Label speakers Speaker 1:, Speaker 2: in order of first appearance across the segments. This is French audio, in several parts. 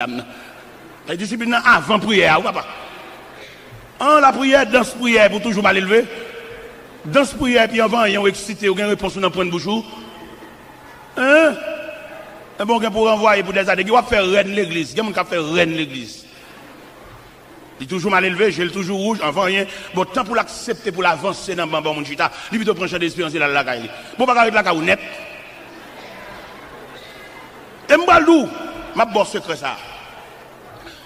Speaker 1: La discipline avant prière, ou pas? La prière, danse prière pour toujours mal élevé. Danse prière, puis avant, il y a excité, ou une réponse dans le point de bouche. Hein? Et bon, pour renvoyer pour des années, il va faire reine l'église. Il y a quelqu'un qui fait reine l'église. Il est toujours mal élevé, j'ai le toujours rouge, avant rien. Bon, temps pour l'accepter, pour l'avancer dans le bambou, mon chita, il plutôt prendre d'espérance, il a la caille. Bon, pas arrêter la caille net. Et m'balou, ma bosse secret ça.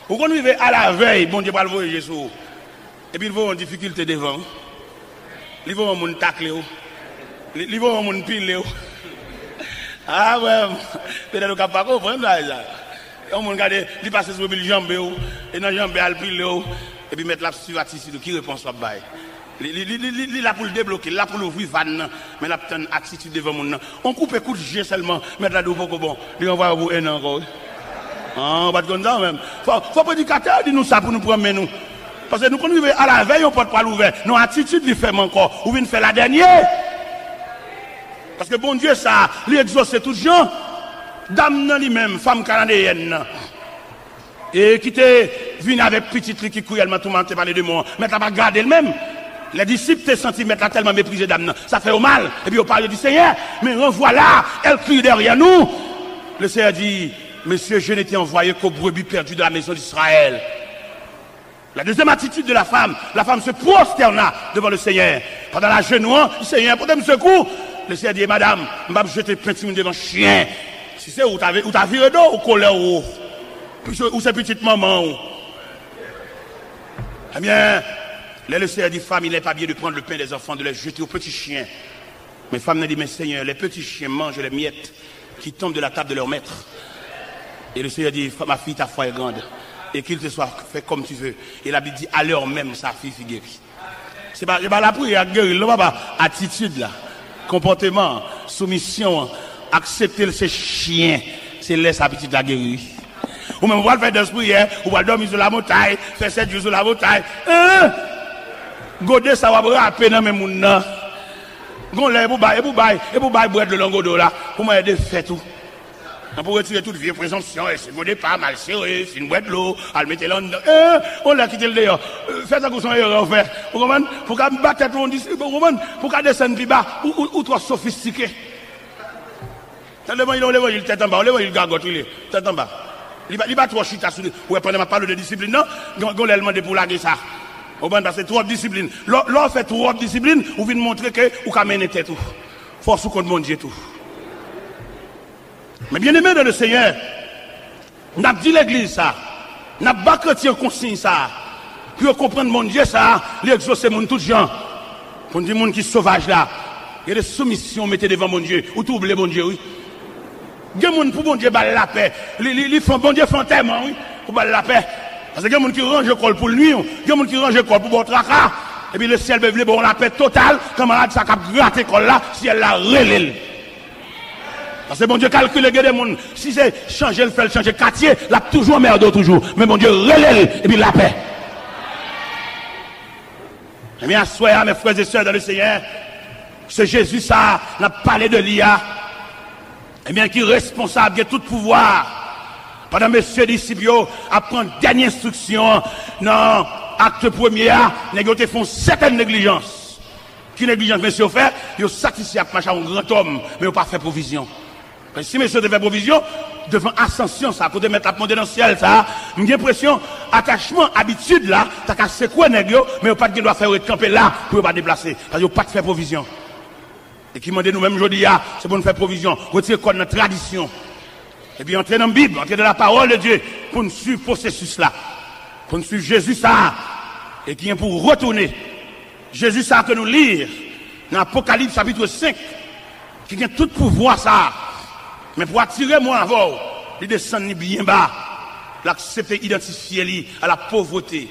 Speaker 1: Vous connaissez à la veille, bon Dieu va le voir Jésus. Et puis il va en difficulté devant. Il va en moun tacler. Il va en moun pile. Ah ouais, peut-être qu'on ne pas comprendre ça. On regarde, il passe sur le jambe, et dans le jambe, il pile, et puis mettre la attitude qui répond à bail. Il est là pour le débloquer, là pour l'ouvrir van, mais là pour une attitude devant mon. On coupe coup de jet seulement, mettre la double bon, il envoie au un encore. Ah, on va comme ça même. Faut prédicateur dire nous ça pour nous promener nous. Parce que nous connaissons à la veille, on ne peut pas l'ouvrir. Nos attitudes lui fait encore, ou vient faire la dernière. Parce que bon Dieu, ça, lui exauce tout gens. Dame non lui-même, femme canadienne. Et qui était venu avec petit truc qui cruellement tourmenté par les démons. Mais t'as pas gardé elle-même. Les disciples te senti mettre tellement méprisé dame. Ça fait au mal. Et puis on parle du Seigneur. Mais revoilà, elle crie derrière nous. Le Seigneur dit, Monsieur, je n'étais envoyé qu'aux brebis perdues de la maison d'Israël. La deuxième attitude de la femme se prosterna devant le Seigneur. Pendant la genouant, le Seigneur, pour me secours. Le Seigneur dit, Madame, je vais jeter petit devant chien. Si c'est où t'as viré d'eau ou colère ou c'est petite maman. Eh bien, le Seigneur dit, femme, il n'est pas bien de prendre le pain des enfants, de les jeter aux petits chiens. Mais femme n'a dit, mais Seigneur, les petits chiens mangent les miettes qui tombent de la table de leur maître. Et le Seigneur dit, ma fille, ta foi est grande. Et qu'il te soit fait comme tu veux. Et la Bible dit, à l'heure même, sa fille fut guérie. C'est pas la prière guérie, là, pas attitude là, comportement, soumission, accepter ces chiens, c'est laisser sa petite la guérir. Ou même, on va le faire dans ce prière, ou va dormir sur la montagne, faire 7 jours sur la montagne. Godé, ça va rapper dans mes mouns. Gon là, et pour bailler, boire de l'angodo là, pour moi, aider faire tout. On peut retirer toute vieille présomption, et c'est godé pas mal serré, c'est une boîte de l'eau, elle mettait là dedans. On l'a quitté le dehors. Faites ça qu'on s'en erreur, frère. Vous comprenez? Pour qu'elle batte tête, on dit, vous comprenez? Pour qu'elle descende plus bas, ou trop sophistiqué. Tellement il tête en bas, il gargote, il est tête en bas. Il va trop chita sur lui. Ou pendant ma parole de discipline, non? On l'a demandé pour laguer ça. Au bon, parce que trop de discipline. L'on fait trop de discipline, ou vient montrer que vous avez mené tête tout. Force ou contre mon Dieu tout. Mais bien aimé dans le Seigneur, n'a dit l'église ça, n'a pas chrétien consigne ça, pour comprendre mon Dieu ça, l'exaucer mon tout gens, pour dire mon qui sauvage là, il y a des soumissions mettez devant mon Dieu, ou tout oubliez mon Dieu, oui. Il y a des gens pour mon Dieu balle la paix, ils font bon Dieu font tellement, oui, pour balle la paix. Parce qu'il y a des gens qui rangent le col pour le nuit, il y a des gens qui rangent le col pour bon tracas, et puis le ciel veut bon la paix totale, comme on a dit ça cap gratter col là, si elle la relève. Parce que bon Dieu calcule les gens, si c'est changer le fait, changer quartier, là toujours merde toujours. Mais bon Dieu relève et puis la paix. Eh bien, soyez mes frères et sœurs dans le Seigneur, ce Jésus ça, n'a parlé de l'IA, eh bien, qui est responsable de tout pouvoir. Pendant messieurs disciples, à prendre dernière instruction, non, acte premier, ils font certaines négligences. Qui négligence, messieurs, fait, ils satisfait à marcher un grand homme, mais ils n'ont pas fait provision. Si monsieur devait provision, devant ascension, ça, côté mettre la monter dans le ciel, ça, j'ai l'impression, attachement, habitude là, t'as qu'à secouer négio, mais au pas de doit faire camper là, pour ne pas déplacer. Parce que pas de faire provision. Et qui m'a dit nous-mêmes aujourd'hui, c'est pour nous faire provision, retirer quoi notre tradition. Et puis entrer dans la Bible, entrer dans la parole de Dieu, pour nous suivre le processus là. Pour nous suivre Jésus ça, et qui est pour retourner. Jésus ça que nous lire, dans Apocalypse chapitre 5, qui a tout pouvoir ça. Mais pour attirer moi avant, il descend bien bas, l'accepter, identifier lui à la pauvreté.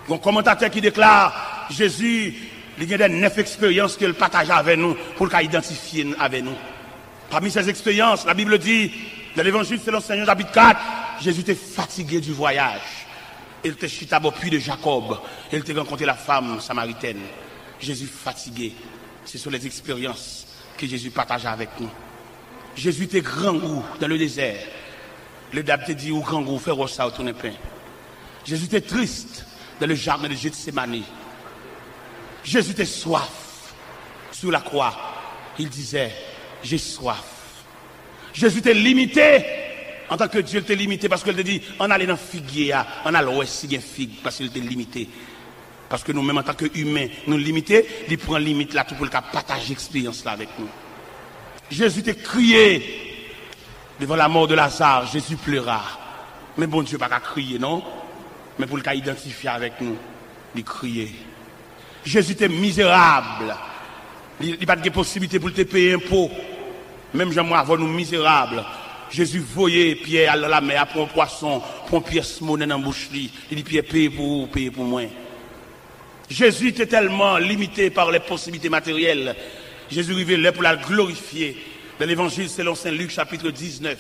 Speaker 1: Un commentateur qui déclare, Jésus, il y a des 9 expériences qu'il partage avec nous pour qu'il identifie avec nous. Parmi ces expériences, la Bible dit, dans l'évangile selon Seigneur chapitre 4, Jésus était fatigué du voyage. Il était chita au puits de Jacob. Il était rencontré la femme samaritaine. Jésus fatigué. Ce sont les expériences que Jésus partage avec nous. Jésus était grand où dans le désert. Le diable te dit, ou quand vous faites ça, vous tournez pain. Jésus était triste dans le jardin de Gethsémani. Jésus était soif sur la croix. Il disait, j'ai soif. Jésus était limité. En tant que Dieu, il était limité parce qu'il te dit, on allait dans figuier, on a l'ouest si figue, parce qu'il était limité. Parce que nous-mêmes, en tant qu'humains, nous limités, il prend limite là tout pour le cas partager l'expérience là avec nous. Jésus était crié devant la mort de Lazare, Jésus pleura. Mais bon Dieu, pas qu'à crier, non? Mais pour le cas identifier avec nous, il criait. Jésus était misérable. Il n'y a pas de possibilité pour te payer un pot. Même moi, avant nous misérables. Jésus voyait Pierre à la mer, pour un poisson, pour une pièce monnaie dans la bouche. Il dit, Pierre, paye pour moi. Jésus était tellement limité par les possibilités matérielles. Jésus arrivait pour la glorifier. Dans l'évangile selon Saint Luc, chapitre 19.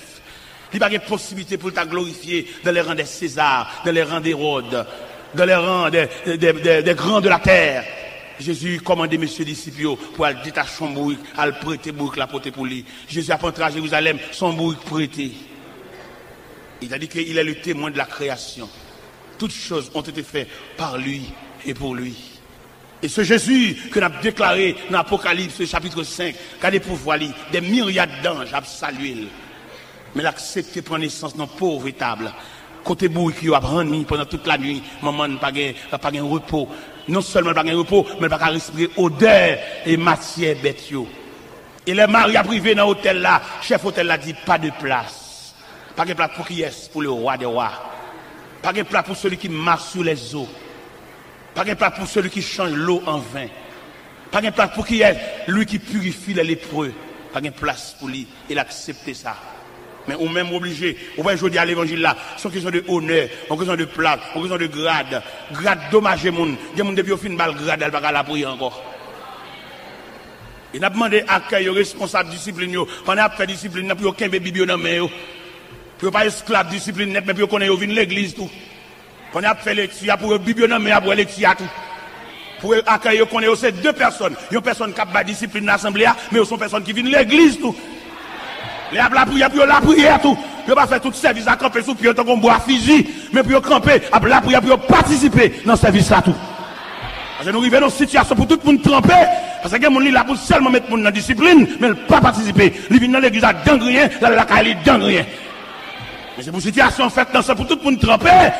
Speaker 1: Il n'y a pas de possibilité pour la glorifier dans les rangs des Césars, dans les rangs d'Hérode, dans les rangs des grands de la terre. Jésus commandait messieurs disciples pour aller détacher son bourrique, aller prêter bourrique la porter pour lui. Jésus a rentré à Jérusalem, son bourrique prêté. Il a dit qu'il est le témoin de la création. Toutes choses ont été faites par lui et pour lui. Et ce Jésus que nous avons déclaré dans l'Apocalypse chapitre 5, qui a des pouvoirs, des myriades d'anges à saluer. Mais l'accepter prendre naissance dans pauvre étable. Côté bourrique, il a rendu pendant toute la nuit, maman n'a pas de repos. Non seulement pas de repos, mais pas de respirer odeur et matière bête. Et les maris a privé dans l'hôtel là, chef hôtel là dit pas de place. Pas de place pour qui est, pour le roi des rois. Pas de place pour celui qui marche sur les eaux. Pas de place pour celui qui change l'eau en vin. Pas de place pour qui est, lui qui purifie les lépreux. Pas de place pour lui. Il accepte ça. Mais on même obligé, on va jouer à l'évangile là, c'est une question de honneur, une question de plaque, une question de grade. Grade dommage, moun. Il y a moun depuis au fin balle grade, elle va pas la prier encore. Il a demandé à accueil responsable discipline, pendant qu'il fait discipline, il n'a plus aucun bébé dans la main. Pour pas esclave discipline, mais pour qu'on ait vu l'église tout. Pendant qu'il fait lecture, pour bébé dans la main, pour lecture tout. Pour accueillir, qu'on ait deux personnes. Il y a une personne qui a pas discipline dans l'assemblée, mais il y a une personne qui vient l'église tout. La prière, puis la prière, tout. Puis pas faire tout service à camper sous pied, tant qu'on boit fusil, mais puis camper, après la prière, puis participer dans ce service là tout. Parce que nous arrivons dans une situation pour tout le monde tremper, parce que les gens là pour seulement mettre dans la discipline, mais ne pas participer. Ils viennent dans l'église à rien, dans la caille rien. Mais c'est pour une situation faite dans ça pour tout le monde tremper.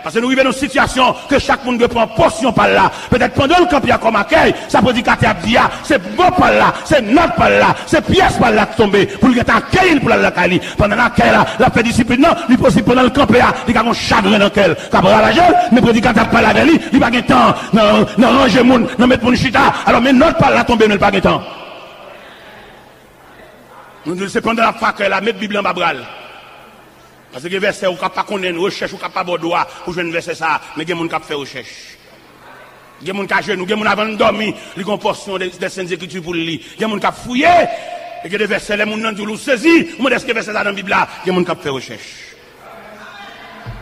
Speaker 1: Parce que nous arrivons dans une situation que chaque monde doit prendre portion par là. Peut-être pendant le camp, il y a comme accueil, ça prédicateur dit, c'est bon par là, c'est notre par là, c'est pièce par là qui tombe, pour le gars accueillir pour la cali. Pendant l'accueil là, la fait discipline, non, il possible pendant le camp, il y a un chagrin dans lequel, capra la gueule, mais prédicateur parle avec lui, il n'y a pas de temps, non, ranger moun, non, mettre mon chita, alors mais notre par là tombe, il n'y a pas de temps. Nous, c'est pendant la fac, là, mettre Bible en babral. Parce que les versets, on ne peut pas connaître une recherche, on ne peut pas avoir droit pour jouer un verset ça, mais il y a des gens qui fait recherche. Il y a des gens qui genoux, il y a des gens qui avant de dormir, ils ont une portion des Saintes Écritures pour le lire. Il y a des gens qui fouillé, et il y a des versets, les gens qui ont saisi, ou est-ce que les versets dans la Bible là, il y a des gens qui fait recherche.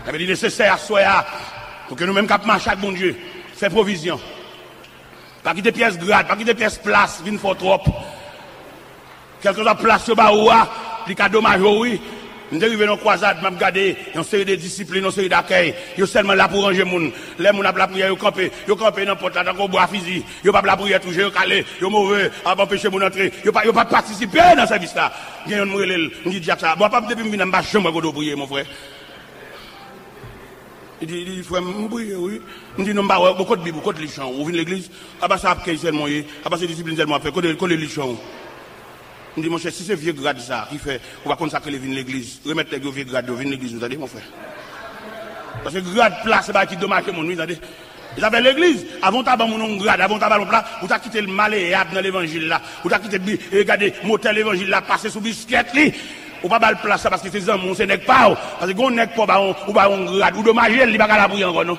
Speaker 1: Ça veut dire nécessaire à soi, pour que nous-mêmes qui marchons avec bon Dieu, faire provision. Pas quitter pièces grades, pas quitter pièces place, vine fort trop. Quelque chose à place sur Baoua, il y a dommage, oui. Nous arrivons dans la croisade, nous regardons une série de disciplines, une série d'accueil. Ils sont seulement là pour ranger les gens. Les gens ont la prière, ils campent dans la porte, dans le bois physique. Ils n'ont pas la prière, toujours, ils sont calés, ils sont mauvais, ils n'ont empêché mon entrée. Ils n'ont pas participé dans ce service là. Il y a un mot, on dit Jack ça. Bon, pas depuis que je ne vais jamais prier, mon frère. Il dit, frère, je prie, oui. Il dit, non, beaucoup de Bible, beaucoup de lichons. Vous venez l'église, ah bah ça a accueilli seulement, ah bah c'est discipline seulement, fait, que les lichons. On dit, mon cher, si c'est vieux grade ça, qui fait, on va consacrer les vignes l'église, remettre les vieux grades, venir l'église, vous avez mon frère. Parce que grade place, c'est pas qui dommage mon nuit, vous avez. Ils avaient l'église, avant d'avoir mon grade, avant d'avoir mon plat, vous avez quitté le malléable dans l'évangile là, vous avez quitté, regardez, motel l'évangile là, passer sous biscuit, ou pas le place parce que c'est un c'est n'est pas, parce que on n'est pas, ou pas on grade, ou dommage, il va pas la briller encore, non.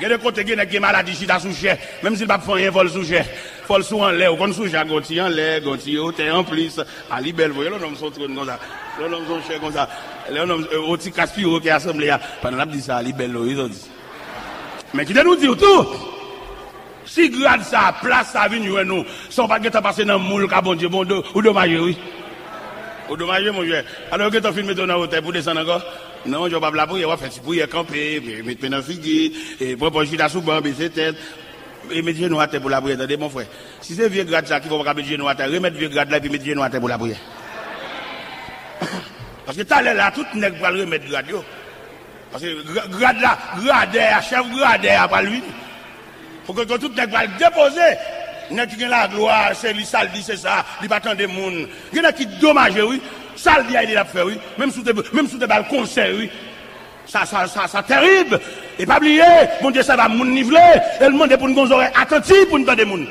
Speaker 1: Il y a des côtés qui ont maladie, qui sont sous cher, même s'il ne va pas faire un vol sous cher. Faut le sous en l'air, ou qu'on sous cher, gonti en l'air, gonti en plus, à libelle, vous voyez, l'homme sont trop comme ça, l'homme sont chers comme ça, l'homme, au petit casse-piro qui est assemblé, pendant la dit ça, à libelle, ils ont dit. Mais qui nous dit tout, si grade ça, place ça, vient nous, sans pas que tu passes dans le moule, bon Dieu, bon Dieu, ou dommage, oui. Au dommage, mon vieux. Alors que tu as filmé ton hôtel pour descendre encore? Non, je ne vais pas la bouiller, on va faire si bouiller camper, mettre dans le figuier, et proposer la soupe, baisser tête, et mettre genoux à terre pour la bouiller. Attendez, mon frère. Si c'est vieux grade ça qui va pas mettre genoux à terre, remettre vieux grade là, et puis mettre genoux à terre pour la bouiller. Parce que t'as là, tout n'est pas le remettre grade, yo. Parce que grade là, grade, chef grade, pas lui. Faut que tout n'est pas le déposer. N'est qui la gloire, c'est lui, ça dit, c'est ça, il va attendre des monde. Il y en a qui dommage, oui. Ça le dit, il a fait, oui. Même sous des balcons, oui. Ça terrible. Et pas oublier, mon Dieu, ça va nous niveler. Et le monde est pour nous oreilles attentives pour nous donner des monde.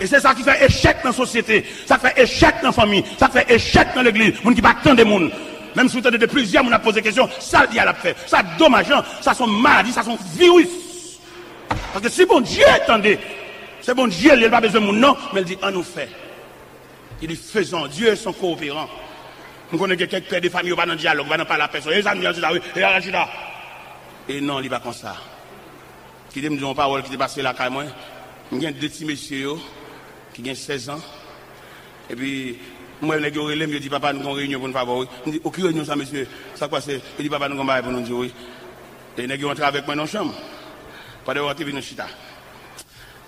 Speaker 1: Et c'est ça qui fait échec dans la société. Ça fait échec dans la famille. Ça fait échec dans l'église. Moun qui va attendre des monde. Même si vous avez de plusieurs, on a posé des questions. Ça le dit, il a fait. Ça dommage, ça sont maladies, ça sont virus. Parce que si bon Dieu attendez, c'est bon Dieu, il n'a pas besoin de mon nom, mais il dit, en nous fait. Il dit, faisons, Dieu est son coopérant. On connaît quelqu'un qui perd des familles, on va dans le dialogue, on va dans pas la personne. Et ça, et non, il n'est pas comme ça. Qui dit, me dit, parole qui est passé là, quand même. Il y a deux petits messieurs qui ont 16 ans. Et puis, moi, je me dis, papa, nous avons une réunion pour nous faire. Je dis, aucune réunion, ça, monsieur. Ça passe. Je dis, papa, nous avons pour nous dire oui. Et ils ont rentré avec moi dans la chambre. Pas de rentrer dans le chita.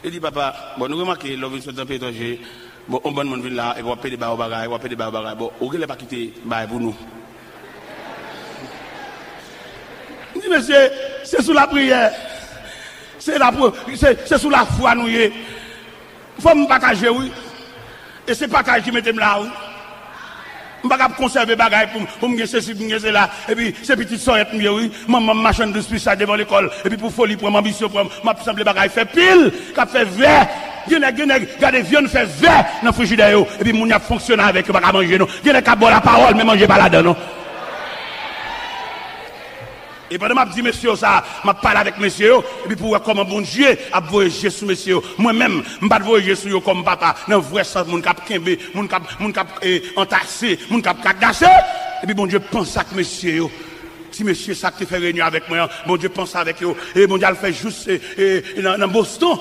Speaker 1: Il dit, papa, bon, nous remarquons, l'homme est dans étranger, bon, on bonne monde là, et on va payer des barres au bagage, on va payer des barres au bagage. Bon, on ne pas quitter barres pour nous. Il dit, monsieur, c'est sous la prière. C'est sous la foi, nous. Il faut me partager, oui. Et c'est partage qui mettez là, oui. Je ne peux pas conserver des bagages pour me ceci, pour me là. Et puis, ces petites soeurs, oui, maman, machin de spécial devant l'école. Et puis, pour folie, pour ambition, pour ma semble bagages, fait pile, qui fait vert. Regardez, viande fait vert dans le frigidaire. Et puis, mon y a fonctionné avec, pas manger, non. Il y a qui boire la parole, mais manger pas là-dedans, non. Et pendant que je dis, monsieur, ça, je parle avec monsieur, et puis pour voir comment bon Dieu a voyagé sur monsieur. Moi-même, je ne vais pas voyager sur comme papa. Dans le vrai sens, mon cap kembe, mon cap entassé, mon cap cadassé. Et puis bon Dieu pense à monsieur. Si monsieur ça qui fait réunion avec moi, bon Dieu pense avec eux. Et bon Dieu le fait juste dans Boston.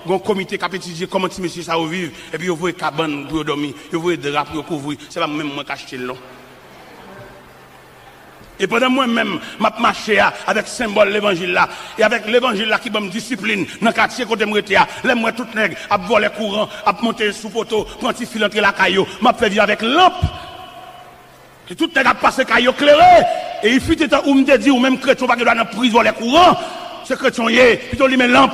Speaker 1: Un comité qui a étudié comment si monsieur ça vivre. Et puis vous voyez cabane pour dormir, vous voyez drap pour couvrir. C'est pas même moi qui achète le long. Et pendant moi-même, je marché avec le symbole de l'évangile là, et avec l'évangile là qui me discipline, dans le quartier côté moi, les moi tout nègre, à voler courant, à monter sous poteau, prendre un fil entre la caillou, m'a fait vivre avec lampe. Et tout nègre a passé caillou clairé, et il fut temps où me dit, ou même chrétien, pas que doit dans prise voler courant, ce chrétien y est, plutôt lui met lampe.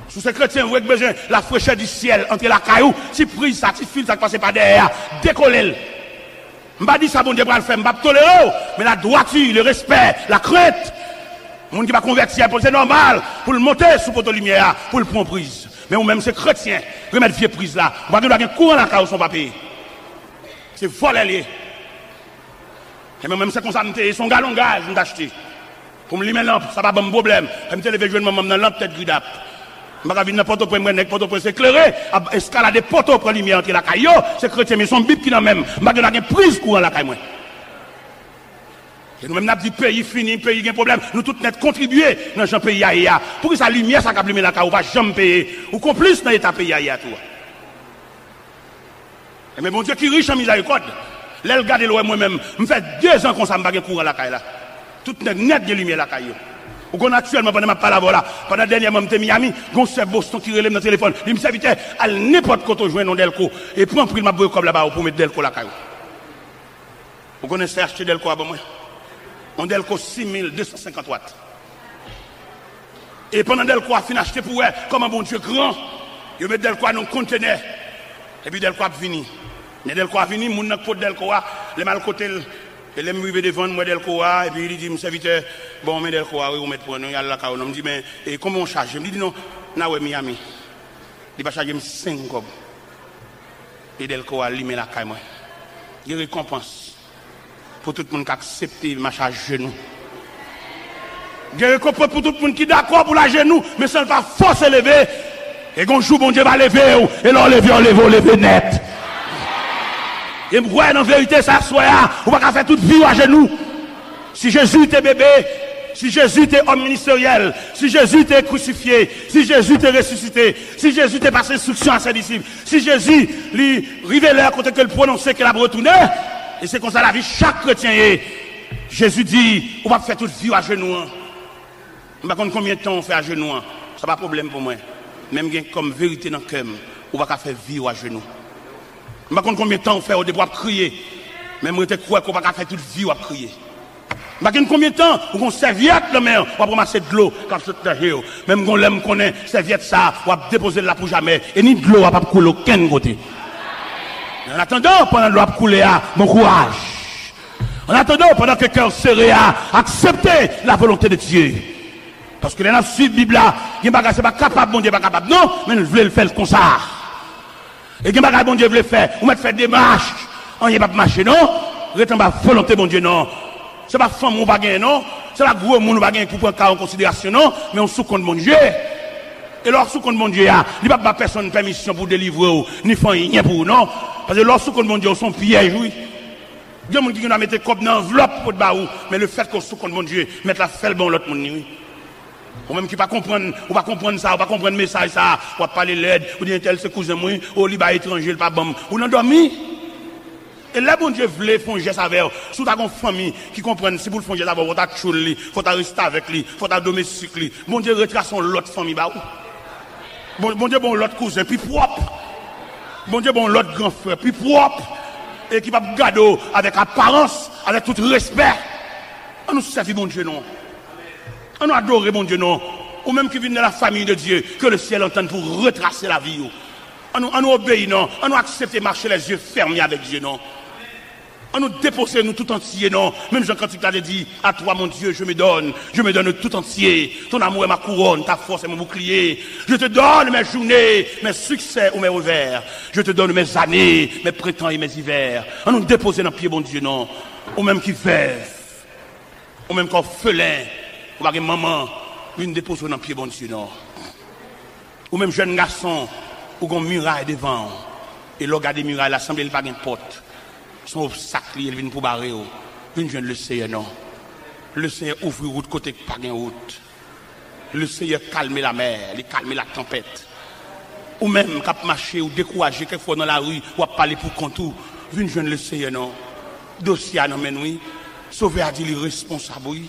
Speaker 1: Sous ce chrétien, vous avez besoin de la fraîcheur du ciel entre la caillou, si prise ça, si fil ça passe pas derrière, décoller. Je ne vais pas dire ça, bon Dieu, je ne vais pas tolérer, mais la droiture, le respect, la crainte, le monde qui va convertir, c'est normal, pour le monter sous poteau lumière, pour le prendre prise. Mais ou même c'est chrétien, remettre vieux prise là, on va donner un courant dans la caille, son papier. C'est voler. Et même c'est comme ça, son galon gaz, je acheté. Pour me mettre lampe, ça va pas un problème. Je me lever, je vais me mettre lampe, tête gridap. Je ne vais pas venir n'importe quoi, n'importe c'est éclairé, escalader poteau pour lumière entre la caillou, c'est chrétien, mais son bip qui n'a même, je vais donner une prise courant la caille. Et nous-mêmes, nous avons dit pays fini, pays qui a un problème, nous tous net contribuer dans ce pays aïe. Pour que sa lumière, ça capte la caille, on va jamais payer. Ou complice dans l'état pays aïe tout. Mais mon Dieu qui riche en miséricorde, là, regardez le moi-même, je fais 2 ans qu'on s'en bat courant la caille là. Tout net de lumière la caille. Ou qu'on actuellement, pendant ma parole là, pendant dernièrement, je suis Miami, on s'est Boston qui relève dans le téléphone. Il me s'invite à n'importe quoi, jouer dans Delco. Et prends pris ma boue comme là-bas pour mettre Delco la caille. Vous connaissez acheter Delco à moi? On Delco 6250 watts. Et pendant Delco a fini acheter pour elle, comme un bon Dieu grand, il met Delco dans un conteneur. Et puis Delco a fini. Mais Delco a fini, mon n'a pas Delco, les mal côté. Et les me devant moi Delco, et puis il dit, mon serviteur, bon, mais Delco, oui, on met pour nous, il y a la caille. On me dit, mais comment on charge? Je me dis, non, non, Miami. Il va charger 5 cobs. Et Delco a limé la caille, moi. Il récompense pour tout le monde qui accepte ma charge genou. Il récompense pour tout le monde qui est d'accord pour la genou, mais ça ne va pas forcer lever. Et quand jour, bon Dieu va lever, et l'on lever net. Et moi, en vérité, ça soit, on va faire toute vie à genoux. Si Jésus était bébé, si Jésus était homme ministériel, si Jésus était crucifié, si Jésus était ressuscité, si Jésus était passé instruction à ses disciples, si Jésus lui révélait à côté que le prononçait qu'il a retourné, et c'est comme ça la vie chaque chrétien est. Jésus dit, on va faire toute vie à genoux. Je ne sais pas combien de temps on fait à genoux. Ce n'est pas un problème pour moi. Même comme vérité dans le cœur, on va faire vie à genoux. Je ne sais pas combien de temps on fait au début à crier. Même je crois qu'on va faire toute vie à crier. Je ne sais pas combien de temps on serviette la mer, on va ramasser de l'eau quand je suis là. Même quand on connaît serviette ça, on va déposer là pour jamais. Et ni de l'eau va pas couler aucun côté. En attendant, pendant que l'eau va couler, bon courage. En attendant, pendant que le cœur serré a accepté la volonté de Dieu. Parce que les gens suivent la Bible, il y a des choses pas capable, bon Dieu pas capable. Non, mais nous voulons le faire comme ça. Et il y a des choses bon Dieu veut faire. On va faire des marches. On n'y a pas marcher, non. Rétant pas volonté, bon Dieu, non. C'est pas femme ou pas gagner, non. C'est pas gros monde ou pas gagner pour prendre en considération, non. Mais on sous compte bon Dieu. Et lorsque sous compte bon Dieu, il n'y a pas personne permission pour délivrer, ni faire rien pour non. Parce que lorsque sous compte bon Dieu, son piège, oui. Il y a des gens qui ont mis comme dans l'enveloppe pour le baou, mais le fait qu'on sous compte bon Dieu, mettre la felle bon l'autre monde, oui. Ou même qui pas comprendre, ou pas comprendre ça, ou pas comprendre le message ça, ou pas parler l'aide, ou dire tel c'est cousin moi, ou liba étranger, le pas bon, ou non dormi. Et là, bon Dieu voulait faire un geste avec eux. Si tu as une famille qui comprend, si vous le faites un geste avec eux, il faut t'achouler lui, il faut rester avec lui, il faut domestiquer lui. Bon Dieu retrace l'autre famille, bah bon Dieu bon l'autre cousin, puis propre. Bon Dieu bon l'autre grand frère, puis propre. Et qui va garder avec apparence, avec tout respect. On nous servir bon Dieu non. On nous adore bon Dieu non. Ou même qui viennent de la famille de Dieu, que le ciel entende pour retracer la vie. On nous obéit non. On nous accepte de marcher les yeux fermés avec Dieu non. On nous dépose nous tout entier, non. Même Jean Cantique t'a dit, à toi mon Dieu, je me donne tout entier. Ton amour est ma couronne, ta force est mon bouclier. Je te donne mes journées, mes succès ou mes revers. Je te donne mes années, mes printemps et mes hivers. On nous dépose dans le pied, bon Dieu, non. Ou même qui veuve, ou même qu'orphelin, ou pas maman, une dépose dans le pied, bon Dieu, non. Ou même jeune garçon, ou qu'on muraille devant. Et le regarde des murailles, l'assemblée, il n'y a pas de porte. Son obstacle, il vient pour barrer. Une jeune le Seigneur, non. Le Seigneur ouvre route côté pas de route. Le Seigneur calme la mer, il calme la tempête. Ou même, quand marcher ou décourager quelquefois dans la rue, ou parler pour contour. Une jeune le Seigneur, non. Dossier à non, oui. Sauver à dire responsable, oui.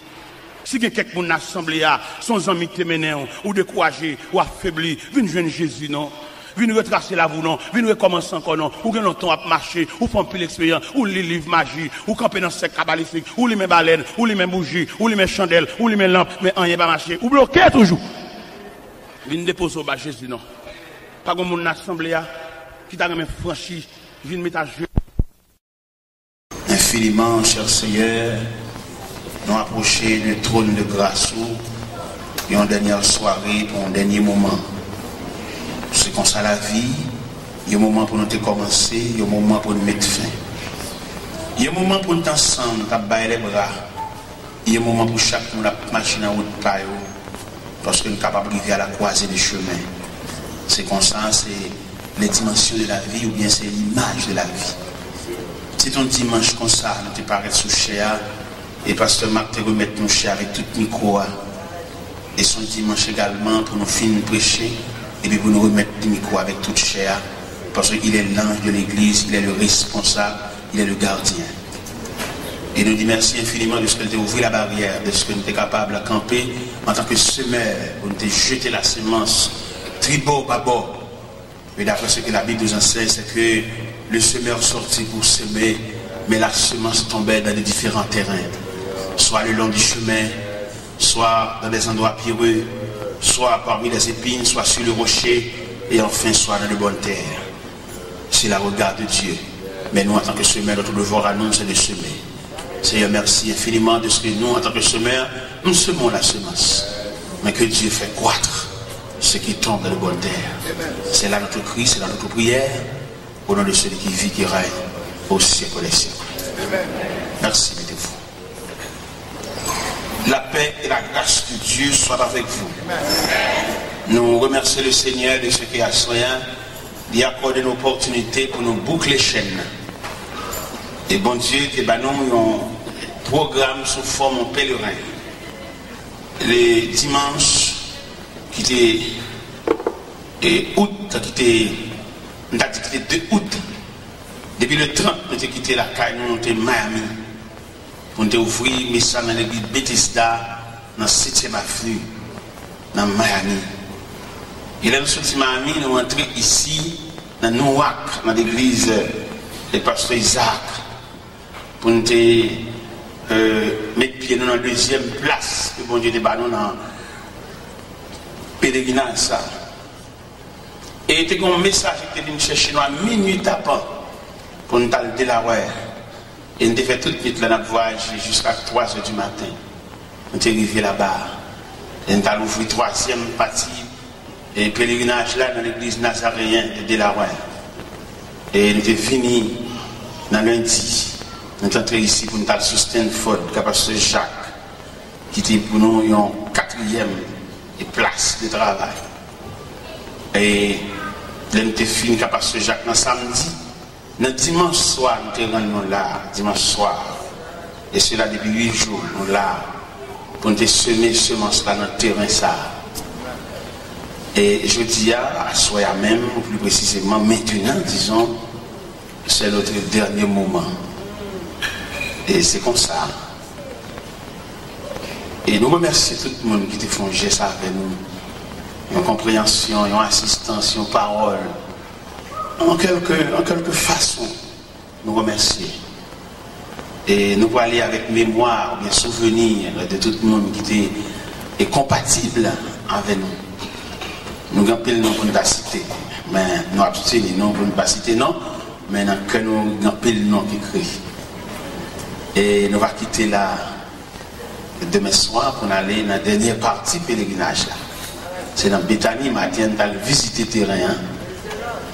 Speaker 1: Si quelqu'un dans l'assemblée, son ami te mené, ou décourager, ou affaibli, une jeune Jésus, non. Viens retracer la vous non, viens recommencer encore non, ou que longtemps à marcher, ou faire un peu l'expérience, ou les livres magie, ou camper dans ce cabalistique, ou les mêmes baleines, ou les mêmes bougies, ou les mêmes chandelles, ou les mêmes lampes, mais rien pas marcher, ou bloqué toujours. Viens déposer au bas Jésus non. Pas comme mon assemblée qui t'a même franchi, viens mettre à jeu.
Speaker 2: Infiniment, cher Seigneur, nous approcher du trône de grâce et en dernière soirée pour un dernier moment. C'est comme ça la vie, il y a un moment pour nous commencer, il y a un moment pour nous mettre fin. Il y a un moment pour nous ensemble, nous bailler les bras. Il y a un moment pour chaque monde marcher dans la route parce que nous sommes capables de vivre à la croisée des chemins. C'est comme ça, c'est les dimensions de la vie ou bien c'est l'image de la vie. C'est un dimanche comme ça, nous te paraît sous chair et pasteur Marc te remettre nos chairs avec tout micro. Et son dimanche également pour nous finir prêcher. Et puis pour nous remettre le micro avec toute chair, parce qu'il est l'ange de l'église, il est le responsable, il est le gardien. Et nous disons merci infiniment de ce que tu as ouvert la barrière, de ce que nous sommes capables de camper en tant que semeur, pour nous jeter la semence, tribord, bâbord. Mais d'après ce que la Bible nous enseigne, c'est que le semeur sortit pour semer, mais la semence tombait dans les différents terrains, soit le long du chemin, soit dans des endroits pierreux, soit parmi les épines, soit sur le rocher, et enfin soit dans de bonnes terres. C'est la regard de Dieu. Mais nous, en tant que semeurs, notre devoir à nous, c'est de semer. Seigneur, merci infiniment de ce que nous, en tant que semeurs, nous semons la semence. Mais que Dieu fait croître ce qui tombe dans de bonnes terres. C'est là notre cri, c'est là notre prière, au nom de celui qui vit, qui règne au siècle des siècles. Merci, mettez-vous. La paix et la grâce de Dieu soient avec vous. Nous remercions le Seigneur de ce qu'il a soin d'y accorder une opportunité pour nous boucler les chaînes. Et bon Dieu, nous avons un programme sous forme de pèlerin. les dimanches qui étaient août, qui était 2 août. Depuis le 30, nous avons quitté la caille, nous sommes Miami. Pour nous ouvrir mission dans l'église Bethesda, dans 7e avenue, dans Miami. Et là, nous sommes sortis Miami, nous sommes entrés ici, dans Newark, dans l'église du pasteur Isaac, pour nous mettre pied dans la 2e place, que bon Dieu débat nous dans le pèlerinage. Et il y a un message qui était venu chercher nous à minuit tapant pour nous aller de la rue. Et nous avons fait tout de suite là, voyage jusqu'à 3h du matin. Nous sommes arrivés là-bas. Et nous avons ouvert 3e partie et pèlerinage là dans l'église nazaréenne de Delaware. Et nous sommes finis dans lundi. Nous sommes entrés ici pour nous aller sur Stanford, pasteur Jacques, qui était pour nous une 4e place de travail. Et nous sommes finis, pasteur Jacques, dans samedi. Dans dimanche soir, nous sommes là, dimanche soir. Et cela depuis 8 jours, nous sommes là, pour nous semer semence là dans le terrain ça. Et je dis à soir même, ou plus précisément maintenant, disons, c'est notre dernier moment. Et c'est comme ça. Et nous remercions tout le monde qui te font geste avec nous. En compréhension, en assistance, en parole. En quelque façon, nous remercions. Et nous pouvons aller avec mémoire, bien souvenir de tout le monde qui est compatible avec nous. Nous avons pile nom pour nous citer, mais nous avons tous noms pour nous citer, non, mais nous avons pile nom qui écrit. Et nous allons quitter là demain soir pour aller dans la dernière partie du pèlerinage. C'est dans Bethany, matin, nous allons visiter le terrain. Hein?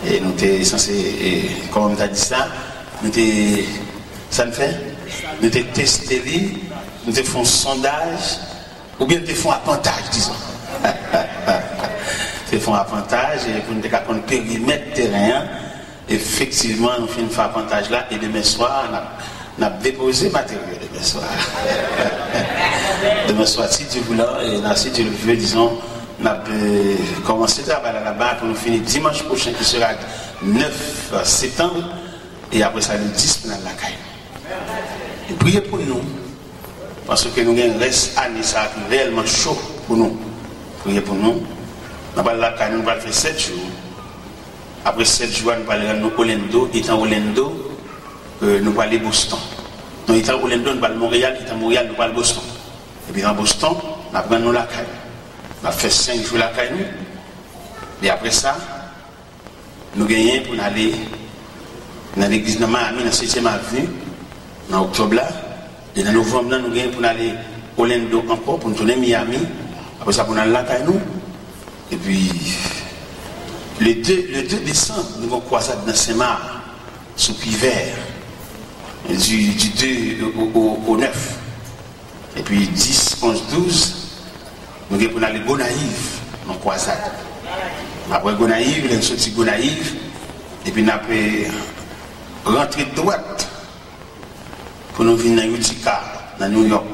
Speaker 2: Et nous sommes censés, comme on a dit ça, ça nous fait, nous tester, nous faisons un sondage, ou bien nous faisons un appontage, disons. Nous faisons un appontage, et pour nous faire un périmètre terrain, effectivement, nous faisons un appontage là, et demain soir, nous avons déposé le matériel demain soir. Demain soir, si Dieu voulait, et si Dieu le veut, disons, nous avons commencé à travailler là-bas pour nous finir dimanche prochain qui sera 9 septembre et après ça le 10 dans la caille. Et priez pour nous parce que nous avons un reste année ça qui est réellement chaud pour nous. Priez pour nous. Nous allons la caille, nous allons faire 7 jours. Après 7 jours, nous allons aller à Orlando. Étant Orlando, nous allons aller à Boston. Donc étant Orlando, nous allons à Montréal. Étant Montréal, nous allons à Boston. Et puis dans Boston, nous allons la caille. On a fait 5 jours la caille. Et après ça, nous gagnons pour aller dans l'église de Miami, dans la 7e avenue, en octobre là. Et dans novembre, nous gagnons pour aller à Orlando encore, pour nous tourner à Miami. Après ça, pour aller la caille. Et puis, le 2 décembre, nous avons croisé dans Saint-Marc, sous Piver, du 2 au 9. Et puis 10, 11, 12. Nous avons aller à Gonaïve, dans croisade. Après Gonaïve, nous avons sorti Gonaïve, et puis nous avons rentré de droite pour nous venir dans Utica, dans New York.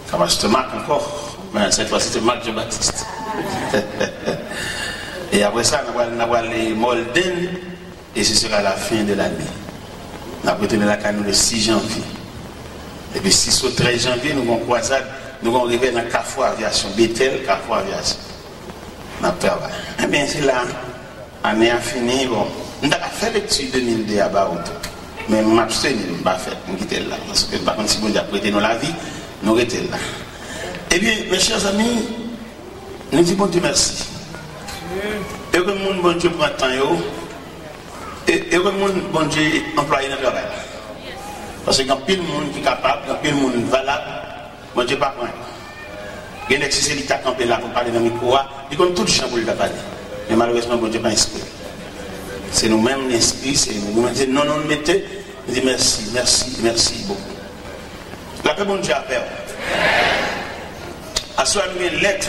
Speaker 2: Ça va se marquer encore, mais cette fois-ci c'est Marc Jean-Baptiste. Et après ça, nous allons aller à Molden, et ce sera la fin de l'année. Nous allons retourner la Canou le 6 janvier. Et puis 6 au 13 janvier, nous avons croisade. Nous allons arriver dans Carrefour Aviation, Bethel, Carrefour Aviation. Nous avons travaillé. Eh bien, c'est là, l'année a fini. Bon, nous avons fait l'étude de 2002 à Baout. Mais nous avons fait, nous n'avons pas fait, nous quittons là. Parce que par contre, si nous avons prêté nous la vie, nous restons là. Eh bien, mes chers amis, nous disons bon Dieu merci. Et que le monde, bon Dieu, prend le temps, et que le monde, bon Dieu, employé dans le travail. Parce que quand pile de monde qui est capable, quand pile de monde valable, bon Dieu pas prendre. Il y a si c'est l'État campé là pour parler dans le micro, il compte tout le champ pour le parler. Mais malheureusement, bon Dieu pas inspiré. C'est nous-mêmes l'inspire, c'est nous-mêmes qui disons non, non, mettez. Je dis merci, merci, merci beaucoup. La paix, bon Dieu a fait. À soi, nous une lettre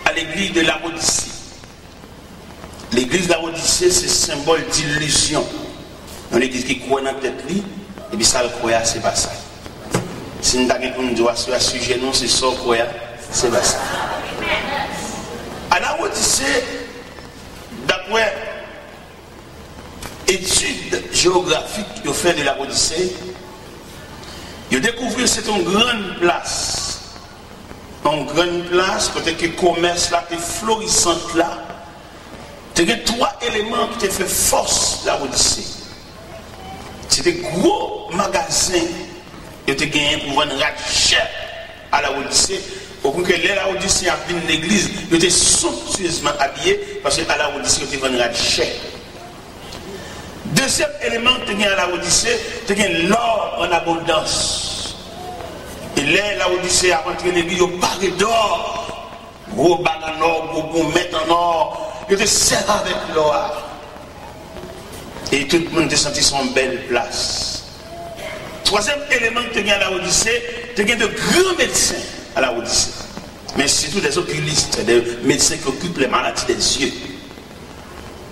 Speaker 2: à l'église de la Odyssée. L'église de la Odyssée, c'est symbole d'illusion. Une église qui croit dans la tête, et puis ça le croit, c'est pas ça. Si nous avons un sujet, nous, c'est ça, croit. Sébastien. À la Odyssée, d'après études géographiques qu'ils ont fait de la Odyssée, ils ont découvert que c'est une grande place. Une grande place, côté que le commerce là, est florissante là. Il y a 3 éléments qui ont fait force la Odyssée. C'était gros magasins qui ont gagné pour vendre cher à la Odyssée. Au point que la Odyssée a vu l'église, ils étaient somptueusement habillés parce qu'à la Odyssée, ils étaient vendus cher. Deuxième élément que tu as à la Odyssée, tu as l'or en abondance. Et là, la Odyssée a rentré l'église, il paré d'or. Gros bagues en or, gros gourmet en or. Il te sert avec l'or. Et tout le monde te senti son belle place. Troisième élément que tu as à la Odyssée, tu as de grands médecins à la Odyssée. Mais surtout des oculistes, des médecins qui occupent les maladies des yeux.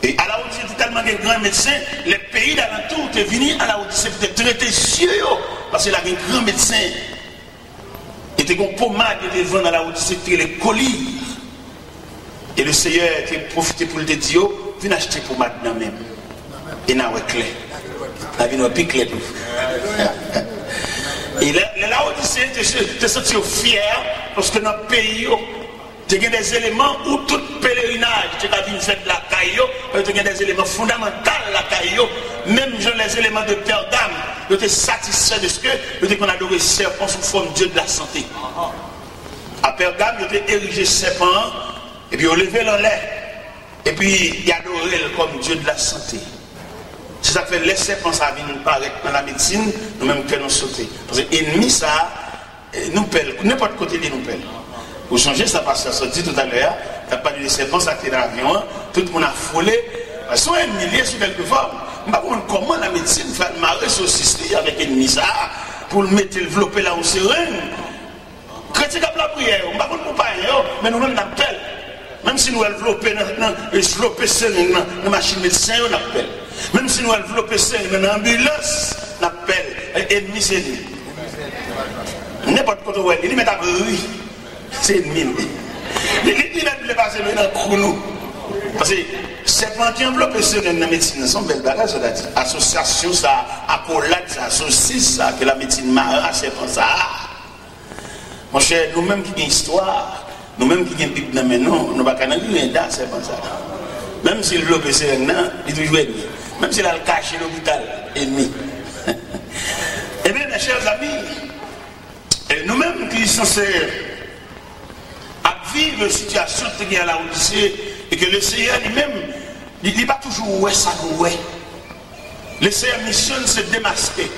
Speaker 2: Et à la Odyssée, il y a tellement de grands médecins, les pays d'alentour sont venus à la Odyssée pour te traiter les yeux. Parce qu'il y a des grands médecins. Et tu as une pommade qui te vendent à la Odyssée, tu les colis. Et le Seigneur a profité pour le dire, viens acheter pour maintenant même. Et n'a pas clair. La vie n'a pas clair. Et là, Odyssée, tu es senti fier parce que dans le pays, tu as des éléments où tout pèlerinage, tu as vu faire de la caillou, tu as des éléments fondamentaux de la caillou, même les éléments de Pergame, tu es satisfait de ce que tu as adoré serpent sous forme de Dieu de la santé. À Pergame, tu as érigé serpent. Et puis on levait l'en l'air. Et puis il adorait comme Dieu de la santé. C'est ça que fait les serpents ça vient nous paraître dans la médecine, nous-mêmes que nous sauter. Parce que l'ennemi ça nous pèle, n'importe côté il nous pèle. Pour changer ça parce que ça dit tout à l'heure, tu n'as pas dit les serpents ça qui est dans l'avion, tout le monde a frôlé. Parce qu'ils sont ennemi sur quelque forme. Je ne sais pas comment la médecine fait marrer sur système avec l'ennemi ça pour le mettre développer là où c'est rien. Chrétien qui a la prière, on ne va pas mais nous-mêmes nous appelle. Même si nous développons dans la machine médecin, on appelle. Même si nous développons dans l'ambulance, on appelle. Ennemi, c'est lui. N'importe quoi, il met à oui. C'est ennemi. Il met passer dans le chrono. Parce que c'est pas qui enveloppe dans la médecine, c'est une belle bagage, ça dit. Association, ça, accolade, ça, saucisse, ça, que la médecine marin, c'est comme ça. Mon cher, nous-mêmes qui avons une histoire, nous-mêmes qui avons une Bible dans mes noms, nous ne pouvons pas rien d'art, c'est pas ça. Même s'il veut que c'est un an, il toujours ennemi. Même s'il a le caché l'hôpital, ennemi. Eh bien, mes chers amis, nous-mêmes qui sommes censés vivre une situation qui est à la Odyssée, et que le Seigneur lui-même, il n'est pas toujours ouais, ça nous ouais. Le Seigneur missionne se démasquer.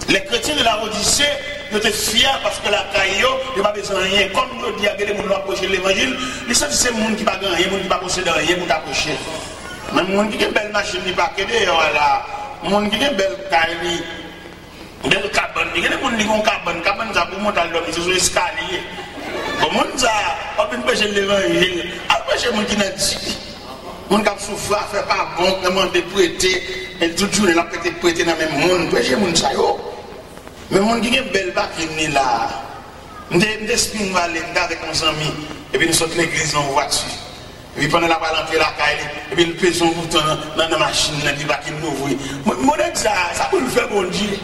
Speaker 2: Les chrétiens de la Odyssée, ils étaient fiers parce que la caillou, il n'y a pas besoin de rien. Comme nous disons, les gens qui approcher l'évangile, ils sont ces gens qui n'ont pas rien, les gens qui n'ont pas possédé rien pour t'approcher. Même les gens qui ont une belle machine, ils n'ont pas qu'aider, voilà. Les gens qui ont une belle caille, une belle cabane, il y a des gens qui ont une cabane, ça pour monter à l'homme, ils sont escaliers. Comme on dit, on peut empêcher l'évangile, empêcher les gens qui n'ont dit. Les gens qui ont souffert, ne fait pas bon, demander de prêter, et toute journée, ils ont prêté dans le même monde, empêcher les gens. Mais mon qui est belle bakini là, m'despin aller avec nos amis et puis nous sortons l'église en voiture. Et puis pendant la balle entrer la caille et puis nous pesons bouton dans la machine et puis bakini nous ouvrir. Mon ça peut le faire bon Dieu.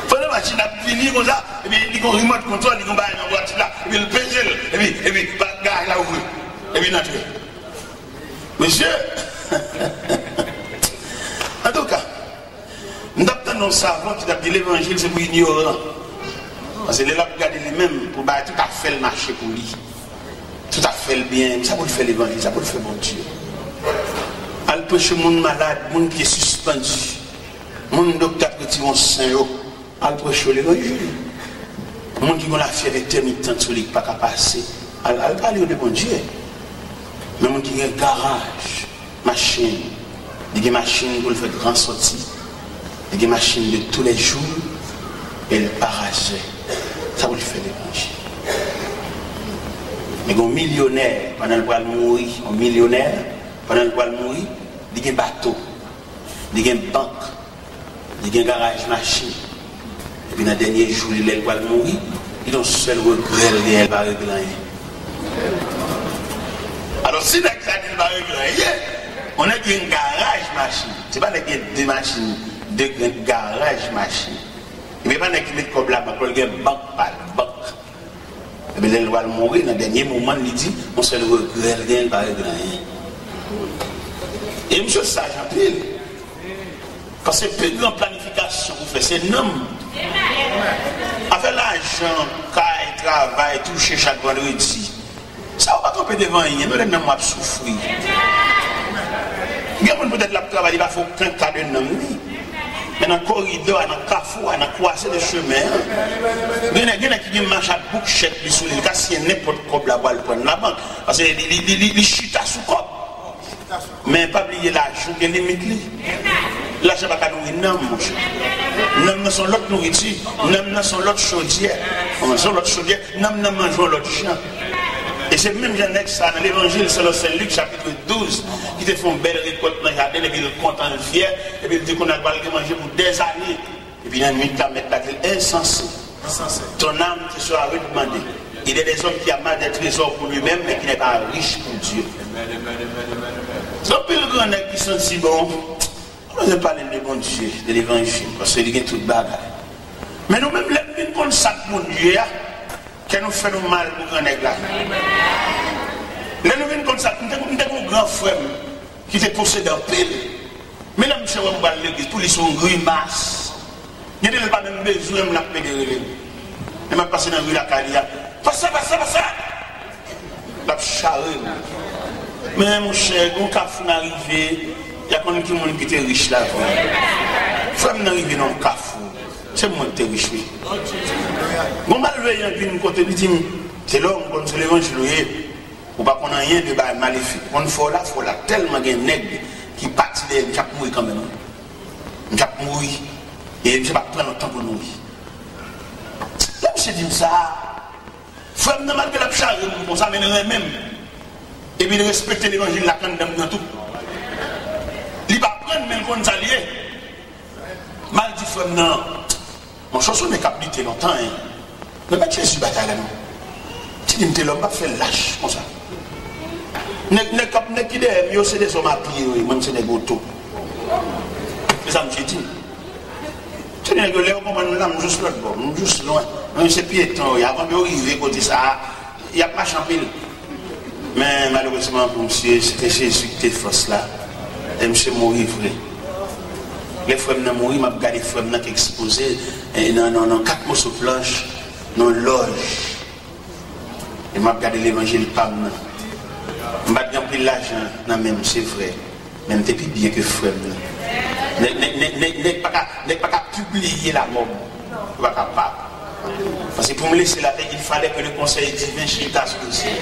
Speaker 2: Pendant la machine a fini comme ça et puis il y a un remote control, il y a une voiture là et puis le pèse et puis bagage là ouvrir et puis notre. Monsieur en tout cas nous avons savants qui ont dit l'évangile, c'est pour ignorant. Parce que les là, regarder les mêmes, pour tout à fait le marché pour lui. Tout à fait le bien. Ça pour le faire l'évangile, ça pour le faire mon Dieu. Elle prêche le monde malade, le monde qui est suspendu. Le monde docteur qui est saint, elle prêche l'évangile. Le monde qui a la fière intermittente sur lui, qui n'a pas passer. Elle parle de mon Dieu. Le monde qui a un garage, machine, il y a une machine pour le faire grand sortie. Il y a des machines de tous les jours et le parager. Ça vous le fait l'évangile. Mais un millionnaire, pendant le poil mourir, un millionnaire, pendant le poil mourir, il y a un bateau, il y a une banque, il y a un garage machine. Puis dans le dernier jour, il va mourir. Il a un seul regret, il va régler rien. Alors si la il va régler rien, on a un garage machine. Ce n'est pas deux machines, deux garage machine. Il ne peut pas mettre comme là, il y a une banque par banque. Et bien, il va mourir dans le dernier moment, il dit, on se le regret, il va régler rien. Et monsieur sage en pile. Parce que plus grande planification vous faites, c'est non. Avec l'argent, caille, travail, toucher chaque vendredi. Ça va pas tromper devant rien, nous les mêmes à souffrir. Il y a peut-être la travail, il va faire aucun cas de nom. Mais dans le corridor, dans le carrefour, dans le croisé de chemin, il y a qui marche à bouchette, il y a n'importe quoi là-bas, il prend la banque. Parce qu'il chute sous cop. Mais pas oublier l'argent qui est limite. L'argent va pas nourrir, non, mon cher. Non, sont l'autre nourriture, non, sont l'autre chaudière. On sont l'autre chaudière, non, mangeons l'autre champ. Et c'est même Jean ça dans l'évangile, c'est le Saint-Luc, chapitre 12, qui te font belle récolte dans le jardin, et puis ils sont contents, fiers, et puis ils disent qu'on a manger pour des années. Et puis il y a une minute à mettre la clé insensée. Ton âme te sera redemandée. Il y a des hommes qui amassent des trésors pour lui-même, mais qui n'est pas riche pour Dieu. Donc, le grand nègre qui sont si bons, on ne parle de bon Dieu, de l'évangile, parce qu'il y a toute bagarre. Mais nous-mêmes, les gens qui ça pour Dieu, qui nous fait mal pour le grand nègre là. Les gens comme ça, nous avons un grand frère qui était possédé en pile. Mais là, monsieur, on va l'église, tous les sont grimaces. Il n'y a pas même besoin de la pédérer. Il m'a passé dans la rue la Calia. Passe ça. La charrue. Mais mon cher, quand Kafou est arrivé, il y a quelqu'un qui était riche là. Frère est arrivé dans le Kafou. C'est moi qui était riche. Bon, malgré un côté, il dit, c'est l'homme, c'est l'évangile. Ou pas qu'on a rien de maléfique. On faut là, tellement de nègres qui partent de m'chap mourir quand même. M'chap mourir. Et je ne vais pas prendre le temps pour mourir. Là, je dis ça. Frère, malgré la charge, on s'amènerait même. Et puis, il respecte l'évangile, la canne dans tout. Il va prendre même qu'on s'allie. Mal dit, frère, non. Mon chanson n'est qu'habité longtemps. Mais pas Jésus bataille là, non. Tu dis, l'homme pas fait lâche comme ça. Ne qui est, c'est des hommes à pied, même c'est des gâteaux. C'est ça que je dis. Tu dis que les hommes, nous sommes juste l'autre bord, nous juste loin. Nous c'est piéton, avant d'arriver côté ça, il y a pas champil. Mais malheureusement pour monsieur, c'était Jésus qui était force là. Et monsieur mourir vrai. Les frères n'ont mouru, m'a regardé les frères qui exposé dans 4 mots sur planche, dans loge. Et m'a regardé l'évangile pas maintenant. M'a gagné l'argent, non même c'est vrai. Même t'es plus bien que frère. N'est pas qu'à publier la mort. Pas capable. Parce que pour me laisser la tête, il fallait que le conseil divin chita sur le ciel.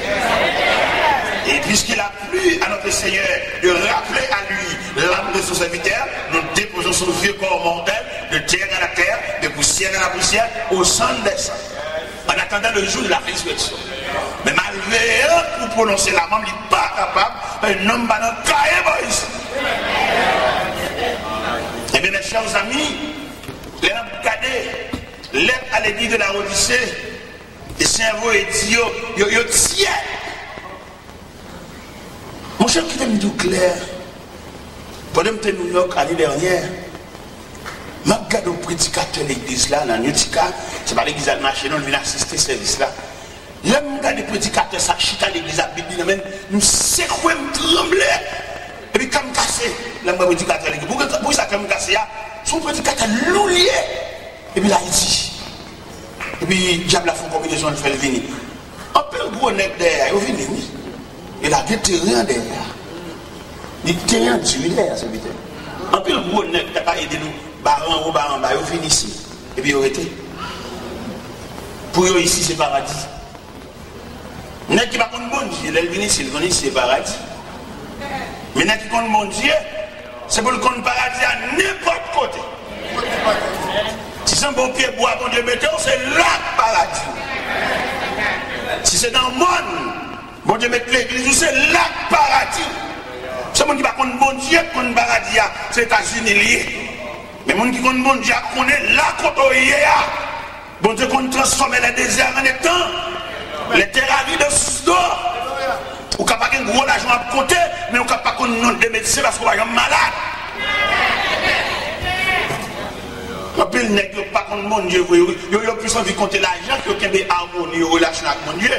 Speaker 2: Et puisqu'il a plu à notre Seigneur de rappeler à lui l'âme de son serviteur, nous déposons son vieux corps mortel de terre à la terre, de poussière à la poussière, au centre des sangs. En attendant le jour de la résurrection. Mais malgré eux, pour prononcer la mort, il n'est pas capable, un homme va dans cahier, ici. Eh bien, mes chers amis, les hommes cadets, l'aide à l'église de la Odyssée, et cerveau et dit, yo tiens. Mon cher, qui me dit clair, pendant que New York l'année dernière, je regarde un prédicateur de l'église là, dans Nutika, c'est pas l'église à marché, non, il vient assister à ce service là. Je regarde des prédicateurs, ça chita l'église à Bible, nous secouons, trembler. Et puis, quand je casse, le prédicateur de l'église, pour ça, quand je casse, son prédicateur loulier. Et puis là, il dit. Et puis, diable a fait une combinaison de faire venir. Un peu gros nec derrière, il vient venir. Il a des terrains derrière. Des terrains derrière, ce vite. Un peu gros nec, il n'a pas aidé nous. Baran ou baran, il vient ici. Et puis, il a été. Pour eux, ici, c'est paradis. Nec qui va contre bon Dieu, il vient ici, il vient ici, c'est paradis. Mais nec qui contre bon Dieu, c'est pour le contre paradis à n'importe côté. Si c'est un bon pied bois, bon Dieu, mettez, c'est là le paradis. Si c'est dans le monde, bon Dieu, mettez l'église, c'est là le paradis. C'est le monde qui va contre bon Dieu, contre le paradis, c'est les États-Unis liés. Mais le monde qui contre bon Dieu, connaît là contre eux. Bon Dieu, qu'on transforme les déserts en étang, les terres arides en source d'eau. Ou capable pas un gros argent à côté, mais on capable pas nom de médecin parce qu'on va être malade. Après, le nègre pas contre mon Dieu, il a plus envie de compter l'argent que qu'il y ait harmonie, relation avec mon Dieu.